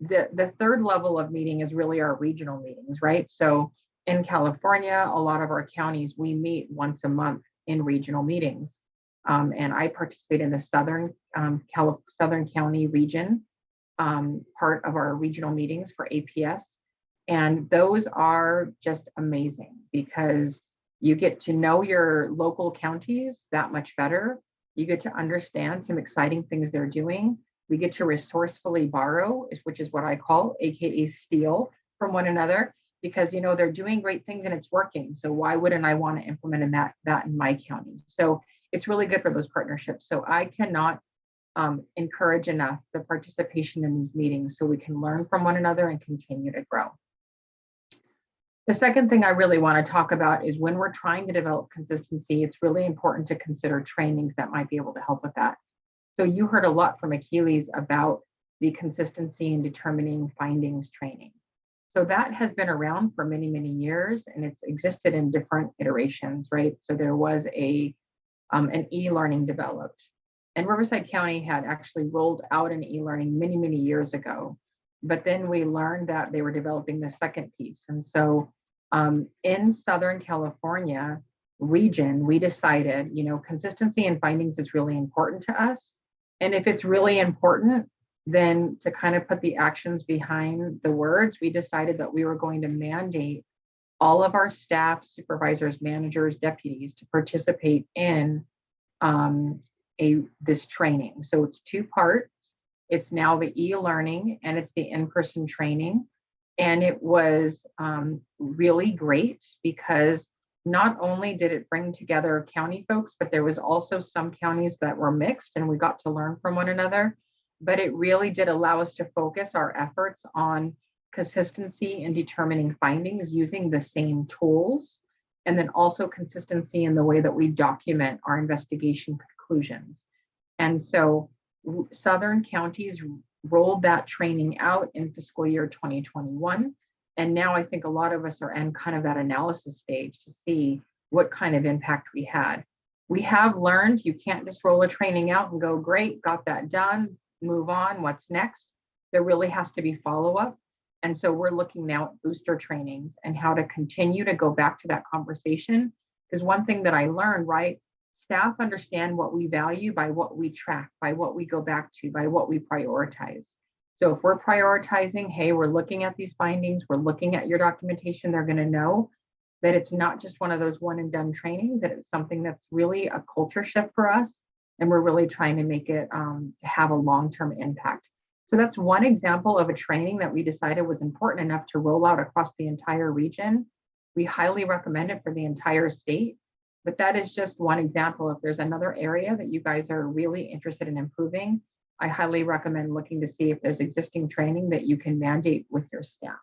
the third level of meeting is really our regional meetings, right? So in California, a lot of our counties, we meet once a month in regional meetings. And I participate in the Southern County region, part of our regional meetings for APS. And those are just amazing because you get to know your local counties that much better. You get to understand some exciting things they're doing. We get to resourcefully borrow, which is what I call, AKA steal from one another, because they're doing great things and it's working. So why wouldn't I want to implement that in my county? So it's really good for those partnerships. So I cannot encourage enough the participation in these meetings so we can learn from one another and continue to grow. The second thing I really want to talk about is when we're trying to develop consistency, it's really important to consider trainings that might be able to help with that. So you heard a lot from Achilles about the consistency in determining findings training. So that has been around for many, many years, and it's existed in different iterations, right? So there was an e-learning developed, and Riverside County had actually rolled out an e-learning many, many years ago. But then we learned that they were developing the second piece. And so in Southern California region, we decided, consistency and findings is really important to us. And if it's really important, then to kind of put the actions behind the words, we decided that we were going to mandate all of our staff, supervisors, managers, deputies to participate in this training. So it's two parts. It's now the e-learning and it's the in-person training. And it was really great because not only did it bring together county folks, but there was also some counties that were mixed and we got to learn from one another. But it really did allow us to focus our efforts on consistency in determining findings using the same tools, and then also consistency in the way that we document our investigation conclusions. And so Southern counties rolled that training out in fiscal year 2021. And now I think a lot of us are in kind of that analysis stage to see what kind of impact we had. We have learned you can't just roll a training out and go, great, got that done, move on, what's next? There really has to be follow-up. And so we're looking now at booster trainings and how to continue to go back to that conversation. Because one thing that I learned, right, staff understand what we value by what we track, by what we go back to, by what we prioritize. So if we're prioritizing, hey, we're looking at these findings, we're looking at your documentation, they're going to know that it's not just one of those one and done trainings, that it's something that's really a culture shift for us. And we're really trying to make it to have a long-term impact. So that's one example of a training that we decided was important enough to roll out across the entire region. We highly recommend it for the entire state, but that is just one example. If there's another area that you guys are really interested in improving, I highly recommend looking to see if there's existing training that you can mandate with your staff.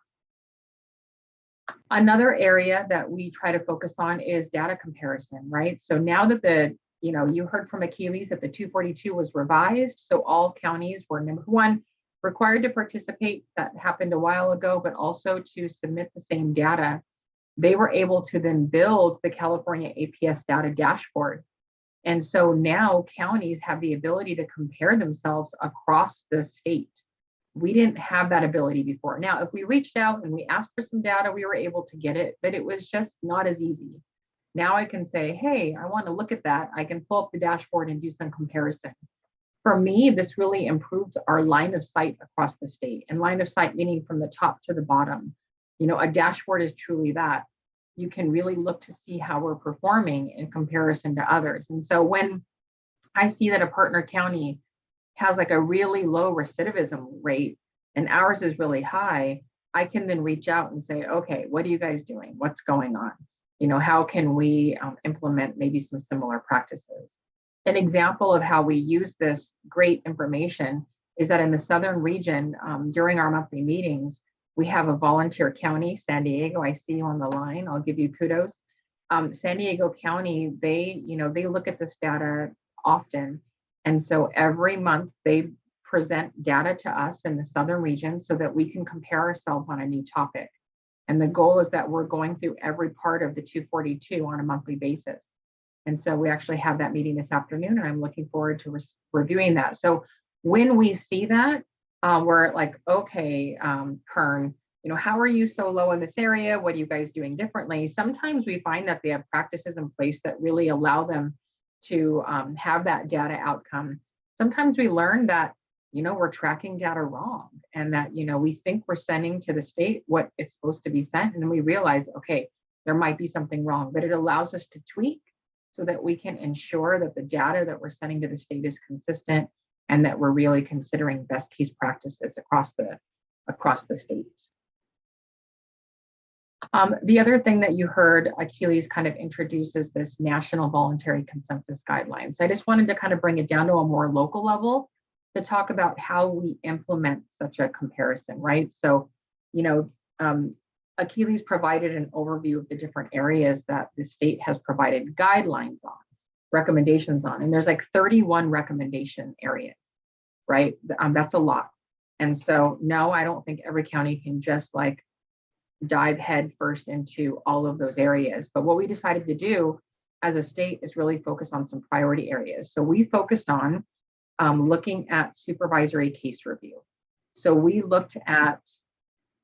Another area that we try to focus on is data comparison, right? So now that you heard from Achilles that the 242 was revised, so all counties were, number one, required to participate. That happened a while ago, but also to submit the same data. They were able to then build the California APS data dashboard. And so now counties have the ability to compare themselves across the state. We didn't have that ability before. Now, if we reached out and we asked for some data, we were able to get it, but it was just not as easy. Now I can say, hey, I want to look at that. I can pull up the dashboard and do some comparison. For me, this really improved our line of sight across the state, and line of sight meaning from the top to the bottom. A dashboard is truly that. You can really look to see how we're performing in comparison to others. And so when I see that a partner county has like a really low recidivism rate and ours is really high, I can then reach out and say, okay, what are you guys doing? What's going on? How can we implement maybe some similar practices? An example of how we use this great information is that in the Southern region, during our monthly meetings, we have a volunteer county, San Diego. I see you on the line. I'll give you kudos. San Diego County, they look at this data often. And so every month they present data to us in the Southern region so that we can compare ourselves on a new topic. And the goal is that we're going through every part of the 242 on a monthly basis. And so we actually have that meeting this afternoon, and I'm looking forward to reviewing that. So when we see that, we're like, okay, Kern, how are you so low in this area? What are you guys doing differently? Sometimes we find that they have practices in place that really allow them to have that data outcome. Sometimes we learn that, we're tracking data wrong, and that, we think we're sending to the state what it's supposed to be sent. And then we realize, okay, there might be something wrong, but it allows us to tweak so that we can ensure that the data that we're sending to the state is consistent and that we're really considering best case practices across the states. The other thing that you heard Achilles kind of introduce is this national voluntary consensus guidelines. So I just wanted to kind of bring it down to a more local level to talk about how we implement such a comparison, right? So, Achilles provided an overview of the different areas that the state has provided guidelines on, recommendations on, and there's like 31 recommendation areas, right? That's a lot. And so, no, I don't think every county can just like dive head first into all of those areas. But what we decided to do as a state is really focus on some priority areas. So we focused on looking at supervisory case review. So we looked at,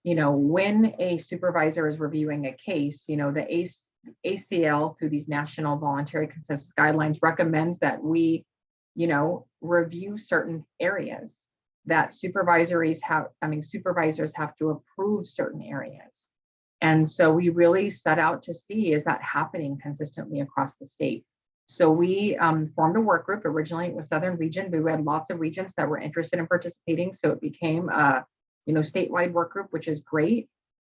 when a supervisor is reviewing a case, the ACL through these national voluntary consensus guidelines recommends that we, review certain areas that supervisors have to approve certain areas. And so we really set out to see, is that happening consistently across the state? So we formed a work group. Originally it was Southern region. We had lots of regions that were interested in participating. So it became a statewide work group, which is great.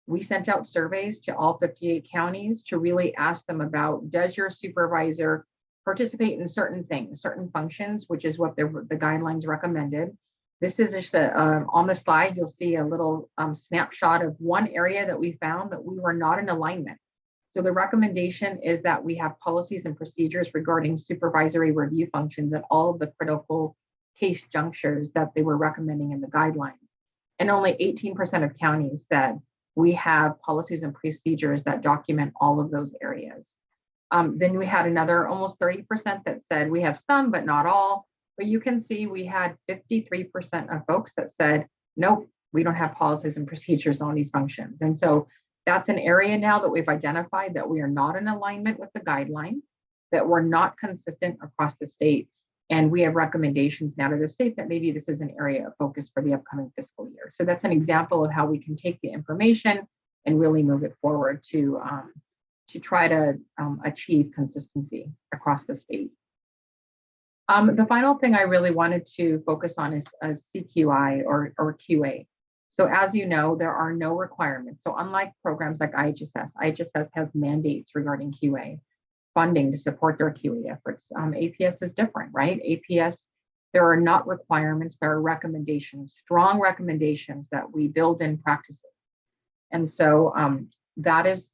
We sent out surveys to all 58 counties to really ask them about, does your supervisor participate in certain things, certain functions, which is what the guidelines recommended. This is just on the slide, you'll see a little snapshot of one area that we found that we were not in alignment. So the recommendation is that we have policies and procedures regarding supervisory review functions at all of the critical case junctures that they were recommending in the guidelines. And only 18% of counties said we have policies and procedures that document all of those areas. Then we had another almost 30% that said we have some, but not all. But you can see we had 53% of folks that said, nope, we don't have policies and procedures on these functions. And so that's an area now that we've identified that we are not in alignment with the guideline, that we're not consistent across the state. And we have recommendations now to the state that maybe this is an area of focus for the upcoming fiscal year. So that's an example of how we can take the information and really move it forward to try to achieve consistency across the state. The final thing I really wanted to focus on is CQI or QA. So as you know, there are no requirements. So unlike programs like IHSS has mandates regarding QA funding to support their QA efforts. APS is different, right? APS, there are not requirements, there are recommendations, strong recommendations that we build in practices. And so that is,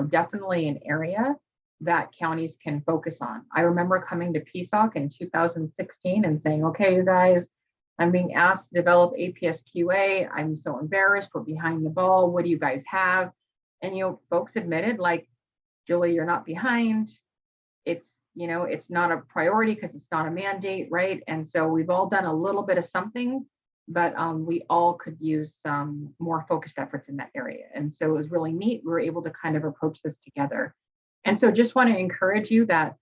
definitely an area that counties can focus on. I remember coming to PSOC in 2016 and saying, okay, you guys, I'm being asked to develop APS QA. I'm so embarrassed. We're behind the ball. What do you guys have? And, folks admitted, like, Julie, you're not behind. It's, it's not a priority because it's not a mandate, right? And so we've all done a little bit of something, but we all could use some more focused efforts in that area. And so it was really neat. We were able to kind of approach this together. And so just want to encourage you that,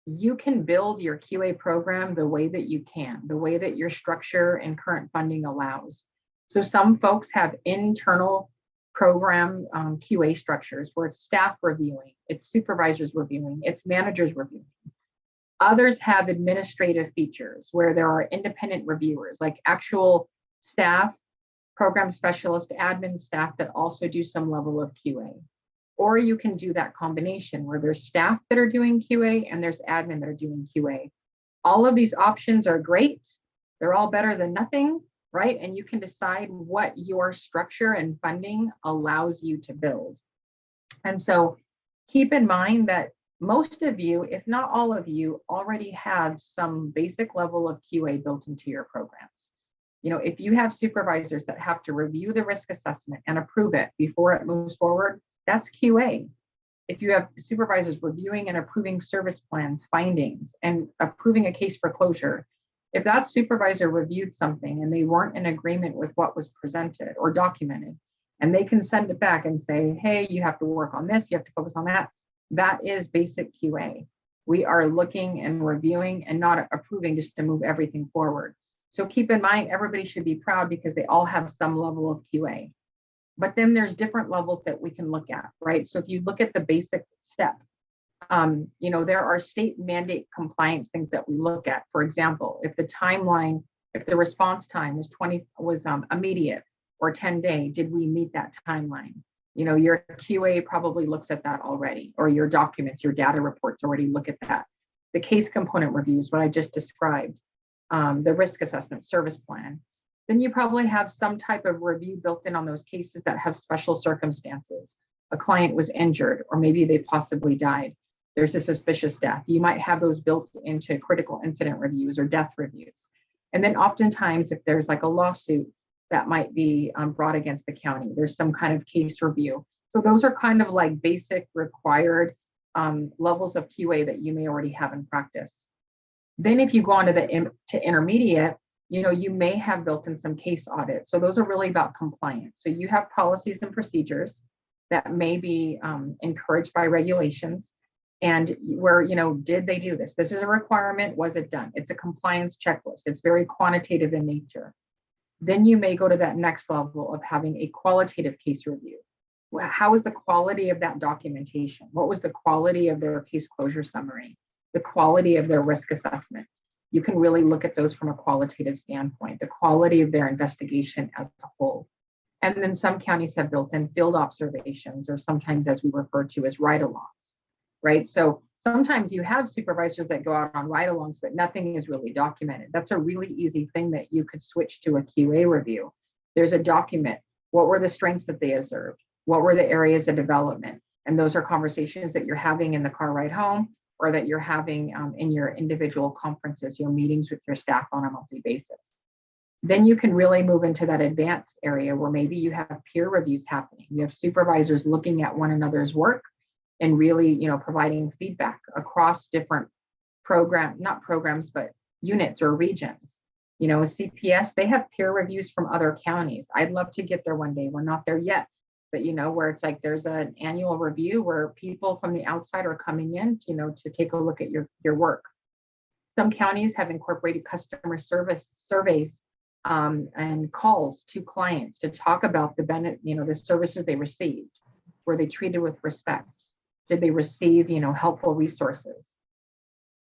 you can build your QA program the way that you can, the way that your structure and current funding allows. So some folks have internal program QA structures where it's staff reviewing, it's supervisors reviewing, it's managers reviewing. Others have administrative features where there are independent reviewers, like actual staff program specialist, admin staff that also do some level of QA. Or you can do that combination where there's staff that are doing QA and there's admin that are doing QA. All of these options are great. They're all better than nothing, right? And you can decide what your structure and funding allows you to build. And so keep in mind that most of you, if not all of you, already have some basic level of QA built into your programs. If you have supervisors that have to review the risk assessment and approve it before it moves forward, that's QA. If you have supervisors reviewing and approving service plans, findings, and approving a case for closure, if that supervisor reviewed something and they weren't in agreement with what was presented or documented, and they can send it back and say, hey, you have to work on this, you have to focus on that, that is basic QA. We are looking and reviewing and not approving just to move everything forward. So keep in mind, everybody should be proud because they all have some level of QA. But then there's different levels that we can look at, right? So if you look at the basic step, there are state mandate compliance things that we look at. For example, if the response time was immediate or 10-day, did we meet that timeline? Your QA probably looks at that already, or your documents, your data reports already look at that. The case component reviews, what I just described, the risk assessment service plan, then you probably have some type of review built in on those cases that have special circumstances. A client was injured, or maybe they possibly died. There's a suspicious death. You might have those built into critical incident reviews or death reviews. And then oftentimes, if there's like a lawsuit that might be brought against the county, there's some kind of case review. So those are kind of like basic required levels of QA that you may already have in practice. Then if you go on to intermediate, you may have built in some case audits. So those are really about compliance. So you have policies and procedures that may be encouraged by regulations, and where, did they do this? This is a requirement, was it done? It's a compliance checklist. It's very quantitative in nature. Then you may go to that next level of having a qualitative case review. How is the quality of that documentation? What was the quality of their case closure summary? The quality of their risk assessment? You can really look at those from a qualitative standpoint, the quality of their investigation as a whole. And then some counties have built in field observations, or sometimes as we refer to as ride-alongs, right? So sometimes you have supervisors that go out on ride-alongs, but nothing is really documented. That's a really easy thing that you could switch to a QA review. There's a document. What were the strengths that they observed? What were the areas of development? And those are conversations that you're having in the car ride home, or that you're having in your individual conferences, your meetings with your staff on a monthly basis. Then you can really move into that advanced area where maybe you have peer reviews happening. You have supervisors looking at one another's work and really, providing feedback across different not programs, but units or regions. CPS, they have peer reviews from other counties. I'd love to get there one day. We're not there yet, but where it's like there's an annual review where people from the outside are coming in, to take a look at your work. Some counties have incorporated customer service surveys and calls to clients to talk about the services they received. Were they treated with respect? Did they receive, helpful resources?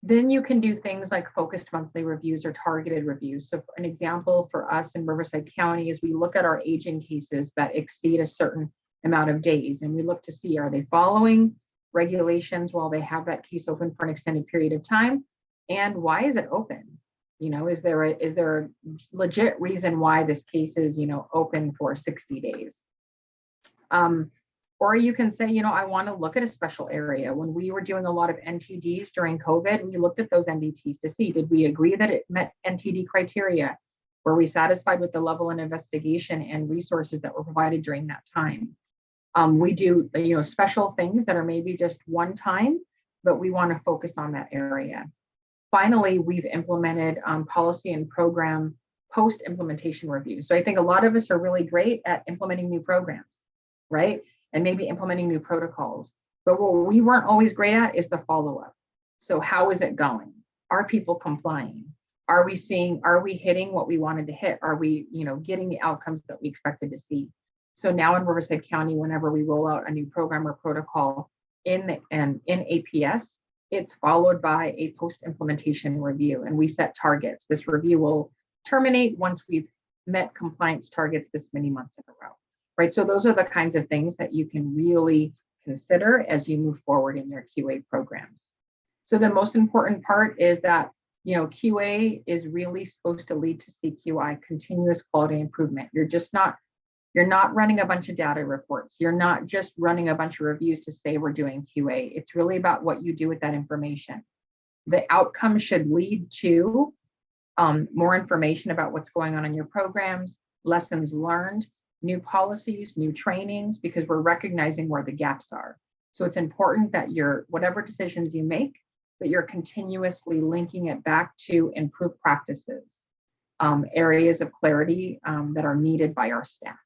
Then you can do things like focused monthly reviews or targeted reviews. So an example for us in Riverside County is we look at our aging cases that exceed a certain amount of days, and we look to see, are they following regulations while they have that case open for an extended period of time? And why is it open? Is there a legit reason why this case is, open for 60 days? Or you can say, I want to look at a special area. When we were doing a lot of NTDs during COVID, we looked at those NDTs to see, did we agree that it met NTD criteria? Were we satisfied with the level of investigation and resources that were provided during that time? We do, special things that are maybe just one time, but we want to focus on that area. Finally, we've implemented policy and program post-implementation reviews. So I think a lot of us are really great at implementing new programs, right? And maybe implementing new protocols. But what we weren't always great at is the follow-up. So how is it going? Are people complying? Are we hitting what we wanted to hit? Are we, getting the outcomes that we expected to see? So now in Riverside County, whenever we roll out a new program or protocol in APS, it's followed by a post-implementation review, and we set targets. This review will terminate once we've met compliance targets this many months in a row, right? So those are the kinds of things that you can really consider as you move forward in your QA programs. So the most important part is that, you know, QA is really supposed to lead to CQI, continuous quality improvement. You're not running a bunch of data reports. You're not just running a bunch of reviews to say we're doing QA. It's really about what you do with that information. The outcome should lead to more information about what's going on in your programs, lessons learned, new policies, new trainings, because we're recognizing where the gaps are. So it's important that whatever decisions you make, that you're continuously linking it back to improved practices, areas of clarity that are needed by our staff.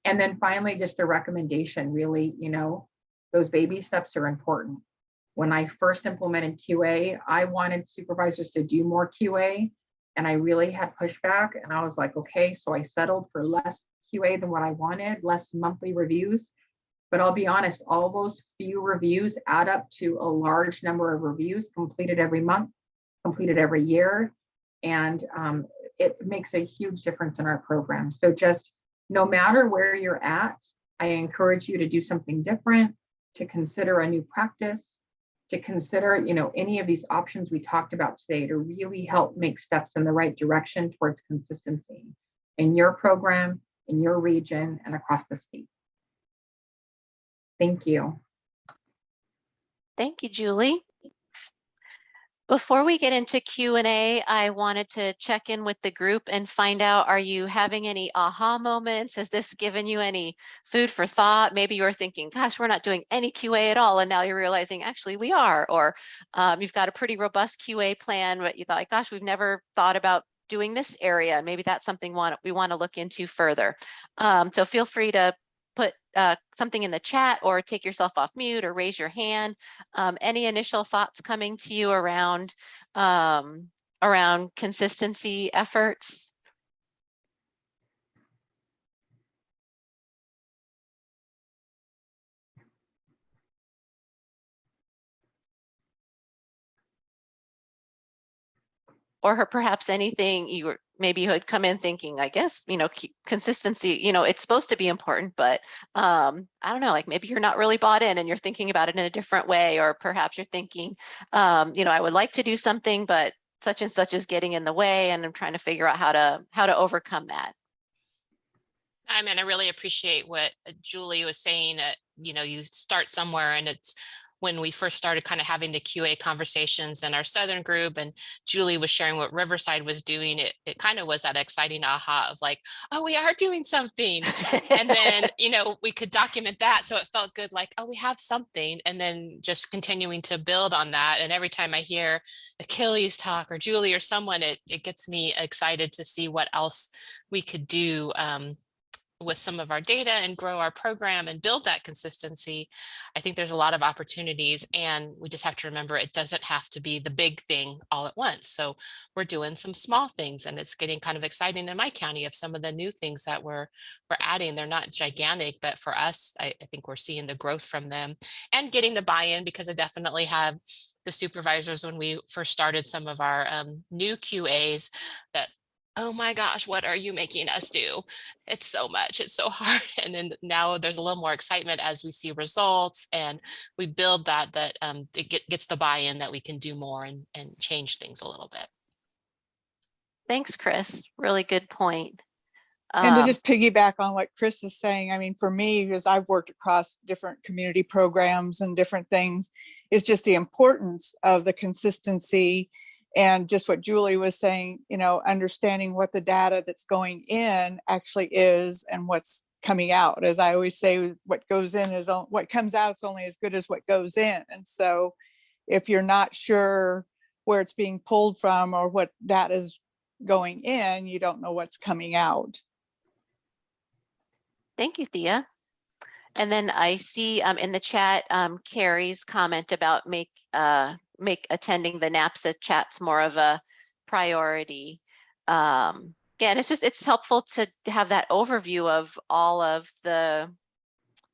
And then finally, just a recommendation, really, you know, those baby steps are important. When I first implemented QA, I wanted supervisors to do more QA, and I really had pushback. And I was like, okay, so I settled for less QA than what I wanted, less monthly reviews. But I'll be honest, all those few reviews add up to a large number of reviews completed every month, completed every year. And it makes a huge difference in our program. So just no matter where you're at, I encourage you to do something different, to consider a new practice, to consider, you know, any of these options we talked about today to really help make steps in the right direction towards consistency in your program, in your region, and across the state. Thank you. Thank you, Julie. Before we get into Q&A, I wanted to check in with the group and find out, are you having any aha moments? Has this given you any food for thought? Maybe you're thinking, gosh, we're not doing any QA at all. And now you're realizing, actually, we are. Or you've got a pretty robust QA plan, but you thought, like, gosh, we've never thought about doing this area. Maybe that's something we want to look into further. So feel free to put something in the chat or take yourself off mute or raise your hand. Any initial thoughts coming to you around consistency efforts? Or perhaps anything maybe you had come in thinking, I guess, you know, consistency, you know, it's supposed to be important, but I don't know, like maybe you're not really bought in and you're thinking about it in a different way, or perhaps you're thinking, you know, I would like to do something, but such and such is getting in the way, and I'm trying to figure out how to overcome that. I mean, I really appreciate what Julie was saying. You know, you start somewhere, and it's when we first started kind of having the QA conversations in our Southern group, and Julie was sharing what Riverside was doing, it kind of was that exciting aha of like, oh, we are doing something. And then, you know, we could document that. So it felt good, like, oh, we have something. And then just continuing to build on that. And every time I hear Achilles talk or Julie or someone, it gets me excited to see what else we could do with some of our data and grow our program and build that consistency. I think there's a lot of opportunities, and we just have to remember it doesn't have to be the big thing all at once. So we're doing some small things, and it's getting kind of exciting in my county of some of the new things that we're adding. They're not gigantic, but for us, I think we're seeing the growth from them and getting the buy-in, because I definitely had the supervisors when we first started some of our new QAs that, oh my gosh, what are you making us do? It's so much, it's so hard. And then now there's a little more excitement as we see results and we build that it gets the buy-in that we can do more and change things a little bit. Thanks, Chris. Really good point. And to just piggyback on what Chris is saying, I mean, for me, because I've worked across different community programs and different things, is just the importance of the consistency. And just what Julie was saying, you know, understanding what the data that's going in actually is and what's coming out. As I always say, what goes in is what comes out is only as good as what goes in. And so if you're not sure where it's being pulled from or what data is going in, you don't know what's coming out. Thank you, Thea. And then I see in the chat Carrie's comment about make attending the NAPSA chats more of a priority. Again, it's helpful to have that overview of all of the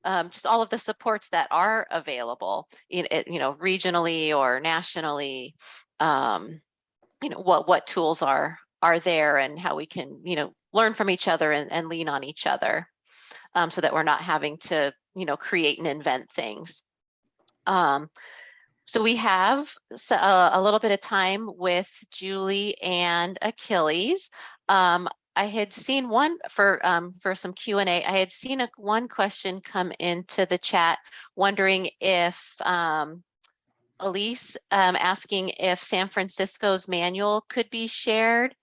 just all of the supports that are available, you know, regionally or nationally. You know, what tools are there and how we can, you know, learn from each other and lean on each other, so that we're not having to, create and invent things. So we have a little bit of time with Julie and Achilles. I had seen one for some Q&A. I had seen one question come into the chat wondering if Elise asking if San Francisco's manual could be shared.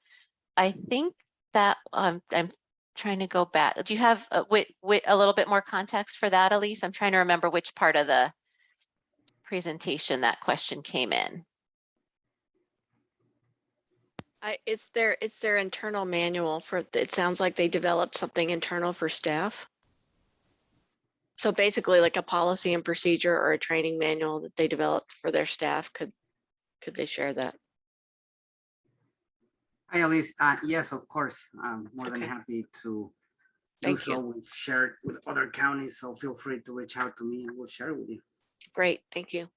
I think that I'm trying to go back. Do you have a little bit more context for that, Elise? I'm trying to remember which part of the presentation that question came in. It's their internal manual for, it sounds like they developed something internal for staff. So basically like a policy and procedure or a training manual that they developed for their staff. Could they share that? Hi, Elise. Yes, of course. I'm more than Okay. happy to do Thank so. you. We've shared with other counties, so feel free to reach out to me and we'll share with you. Great, thank you.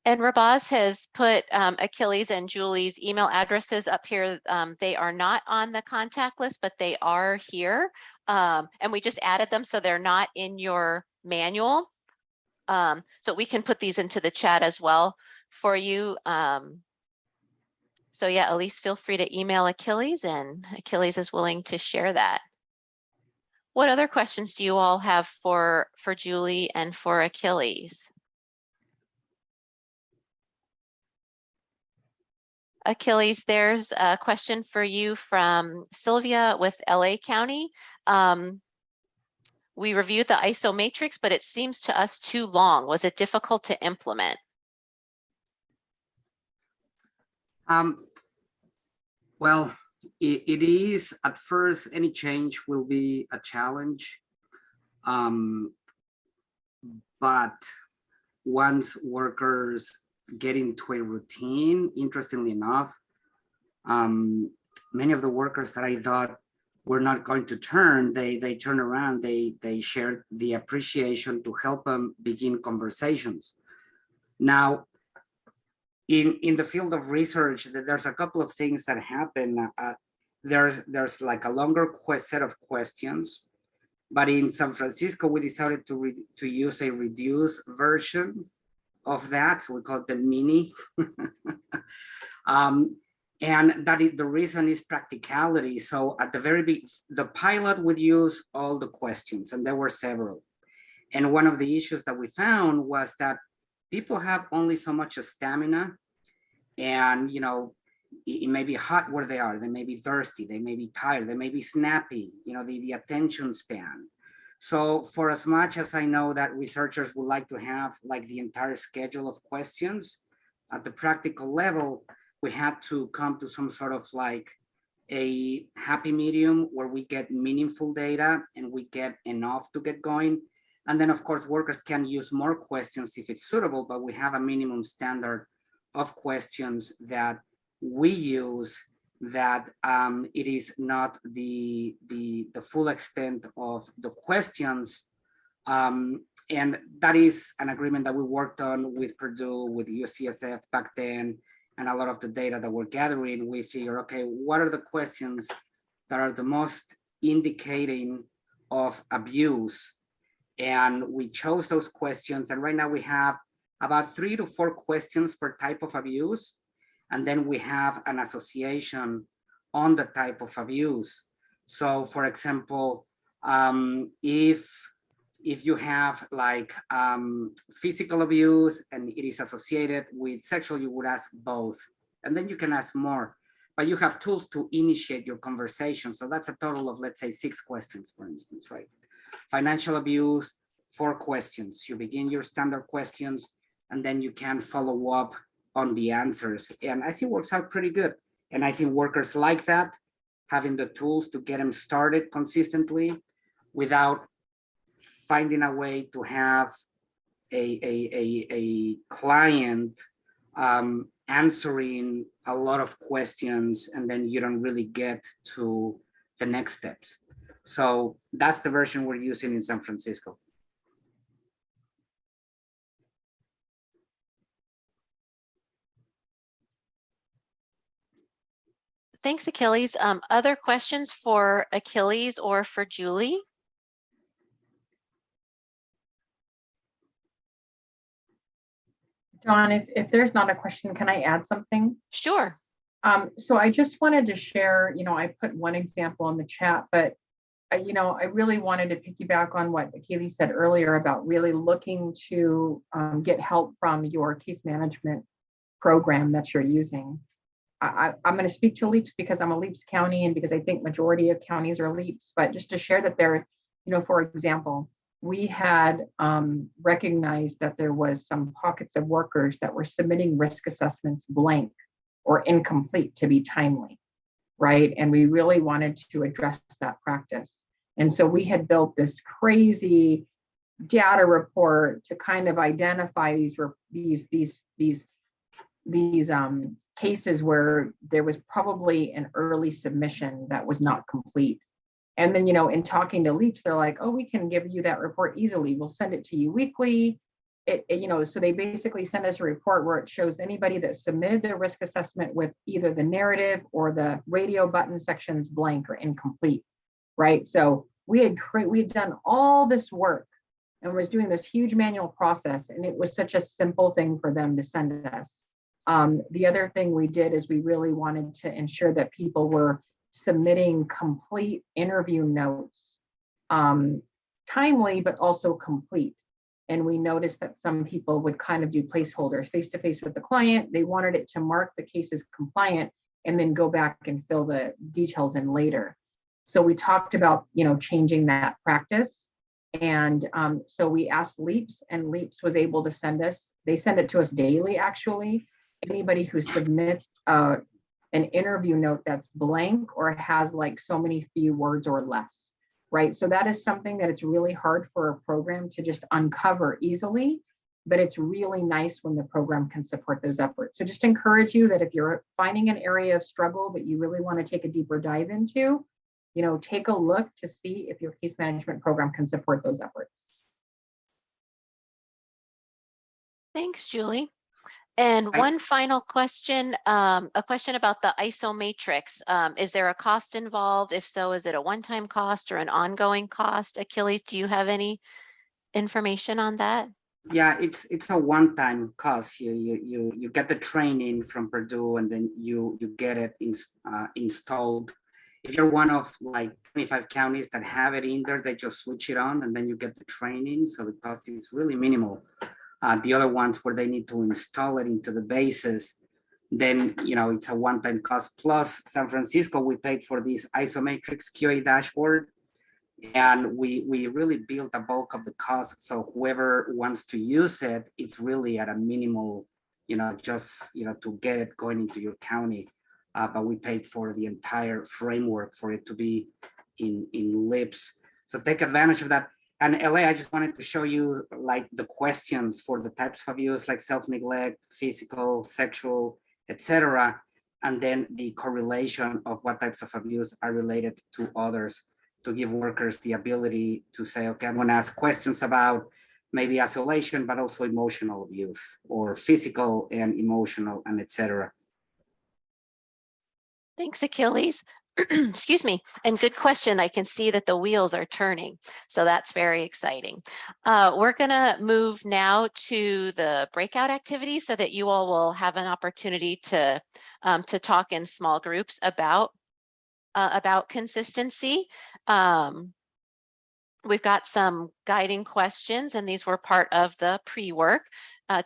And Rabaz has put Achilles and Julie's email addresses up here. They are not on the contact list, but they are here. And we just added them so they're not in your manual. So we can put these into the chat as well for you. So yeah, Elise, feel free to email Achilles, and Achilles is willing to share that. What other questions do you all have for Julie and for Achilles? Achilles, there's a question for you from Sylvia with LA County. We reviewed the ISO matrix, but it seems to us too long. Was it difficult to implement? Well, it is at first. Any change will be a challenge, but once workers get into a routine, interestingly enough, many of the workers that I thought were not going to turn, they turn around, they share the appreciation to help them begin conversations. Now, in the field of research, there's a couple of things that happen. There's like a longer set of questions, but in San Francisco, we decided to use a reduced version of that. So we call it the mini. And the reason is practicality. So at the very beginning, the pilot would use all the questions, and there were several. And one of the issues that we found was that people have only so much stamina, and it may be hot where they are, they may be thirsty, they may be tired, they may be snappy, the attention span. So for as much as I know that researchers would like to have like the entire schedule of questions, at the practical level, we had to come to some sort of like a happy medium where we get meaningful data and we get enough to get going. And then of course, workers can use more questions if it's suitable, but we have a minimum standard of questions that we use, that it is not the full extent of the questions. And that is an agreement that we worked on with Purdue, with UCSF back then, and a lot of the data that we're gathering, we figure, okay, what are the questions that are the most indicating of abuse? And we chose those questions. And right now we have about 3 to 4 questions per type of abuse. And then we have an association on the type of abuse. So for example, if you have like physical abuse and it is associated with sexual, you would ask both. And then you can ask more, but you have tools to initiate your conversation. So that's a total of, let's say, 6 questions, for instance, right? Financial abuse, 4 questions. You begin your standard questions, and then you can follow up on the answers. And I think it works out pretty good. And I think workers like that, having the tools to get them started consistently without finding a way to have a client answering a lot of questions, and then you don't really get to the next steps. So that's the version we're using in San Francisco. Thanks, Achilles. Other questions for Achilles or for Julie? John, if there's not a question, can I add something? Sure. So I just wanted to share, I put one example in the chat, but I really wanted to piggyback on what Kaylee said earlier about really looking to get help from your case management program that you're using. I'm going to speak to LEAPS because I'm a LEAPS county and because I think majority of counties are LEAPS, but just to share that there, for example, we had recognized that there was some pockets of workers that were submitting risk assessments blank or incomplete to be timely, right? And we really wanted to address that practice. And so we had built this crazy data report to kind of identify these cases where there was probably an early submission that was not complete. And then, in talking to LEAPS, they're like, oh, we can give you that report easily. We'll send it to you weekly. So they basically send us a report where it shows anybody that submitted their risk assessment with either the narrative or the radio button sections blank or incomplete, right? So we had done all this work and was doing this huge manual process, and it was such a simple thing for them to send us. The other thing we did is we really wanted to ensure that people were submitting complete interview notes, timely, but also complete. And we noticed that some people would kind of do placeholders face-to-face with the client. They wanted it to mark the case as compliant and then go back and fill the details in later. So we talked about, changing that practice. And so we asked LEAPS, and LEAPS was able to they send it to us daily, actually. Anybody who submits an interview note that's blank or has like so many few words or less, right? So that is something that it's really hard for a program to just uncover easily, but it's really nice when the program can support those efforts. So just encourage you that if you're finding an area of struggle that you really want to take a deeper dive into, take a look to see if your case management program can support those efforts. Thanks, Julie. And one final question, a question about the ISO matrix. Is there a cost involved? If so, is it a one-time cost or an ongoing cost? Achilles, do you have any information on that? Yeah, it's a one-time cost. You get the training from Purdue, and then you get it installed. If you're one of like 25 counties that have it in there, they just switch it on, and then you get the training. So the cost is really minimal. The other ones where they need to install it into the bases, then it's a one-time cost. Plus San Francisco, we paid for this isometrics QA dashboard, and we really built a bulk of the cost. So whoever wants to use it, it's really at a minimal, just to get it going into your county. But we paid for the entire framework for it to be in LIPS. So take advantage of that. And LA, I just wanted to show you like the questions for the types of abuse, like self-neglect, physical, sexual, etc. And then the correlation of what types of abuse are related to others, to give workers the ability to say, okay, I'm going to ask questions about maybe isolation, but also emotional abuse, or physical and emotional, and etc. Thanks, Achilles. Excuse me. And good question. I can see that the wheels are turning. So that's very exciting. We're going to move now to the breakout activities so that you all will have an opportunity to talk in small groups about consistency. We've got some guiding questions, and these were part of the pre-work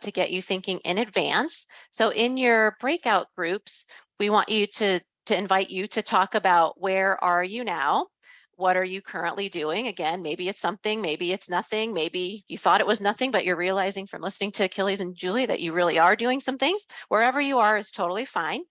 to get you thinking in advance. So in your breakout groups, we want you to invite you to talk about where are you now? What are you currently doing? Again, maybe it's something, maybe it's nothing, maybe you thought it was nothing, but you're realizing from listening to Achilles and Julie that you really are doing some things. Wherever you are is totally fine.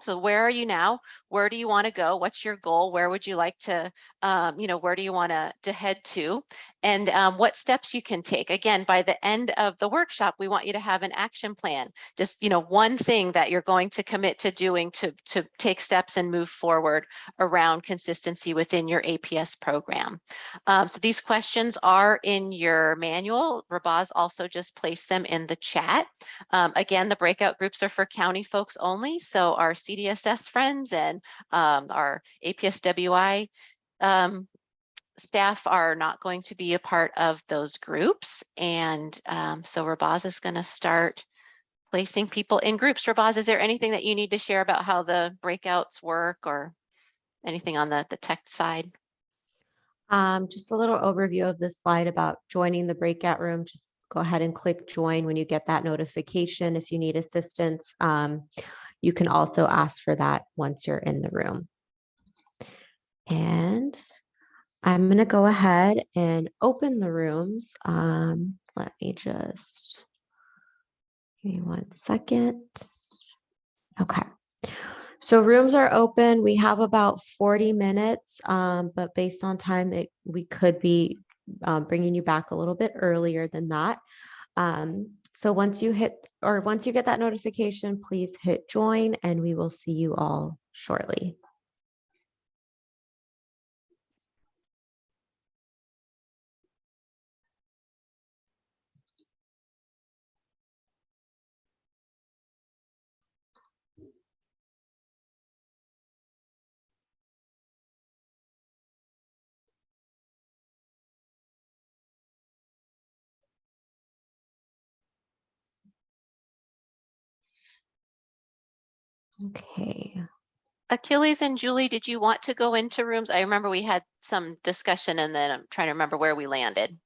So where are you now? Where do you want to go? What's your goal? Where would you like to, where do you want to head to? And what steps you can take. Again, by the end of the workshop, we want you to have an action plan. Just, one thing that you're going to commit to doing to take steps and move forward around consistency within your APS program. So these questions are in your manual. Rabaz also just placed them in the chat. Again, the breakout groups are for county folks only. So our EDSS friends and our APSWI staff are not going to be a part of those groups. And so Rabaz is going to start placing people in groups. Rabaz, is there anything that you need to share about how the breakouts work or anything on the tech side? Just a little overview of this slide about joining the breakout room. Just go ahead and click join when you get that notification. If you need assistance, you can also ask for that once you're in the room. And I'm going to go ahead and open the rooms. Let me just give me 1 second. Okay. So rooms are open. We have about 40 minutes, but based on time, we could be bringing you back a little bit earlier than that. So once you get that notification, please hit join and we will see you all shortly. Okay. Achilles and Julie, did you want to go into rooms? I remember we had some discussion and then I'm trying to remember where we landed.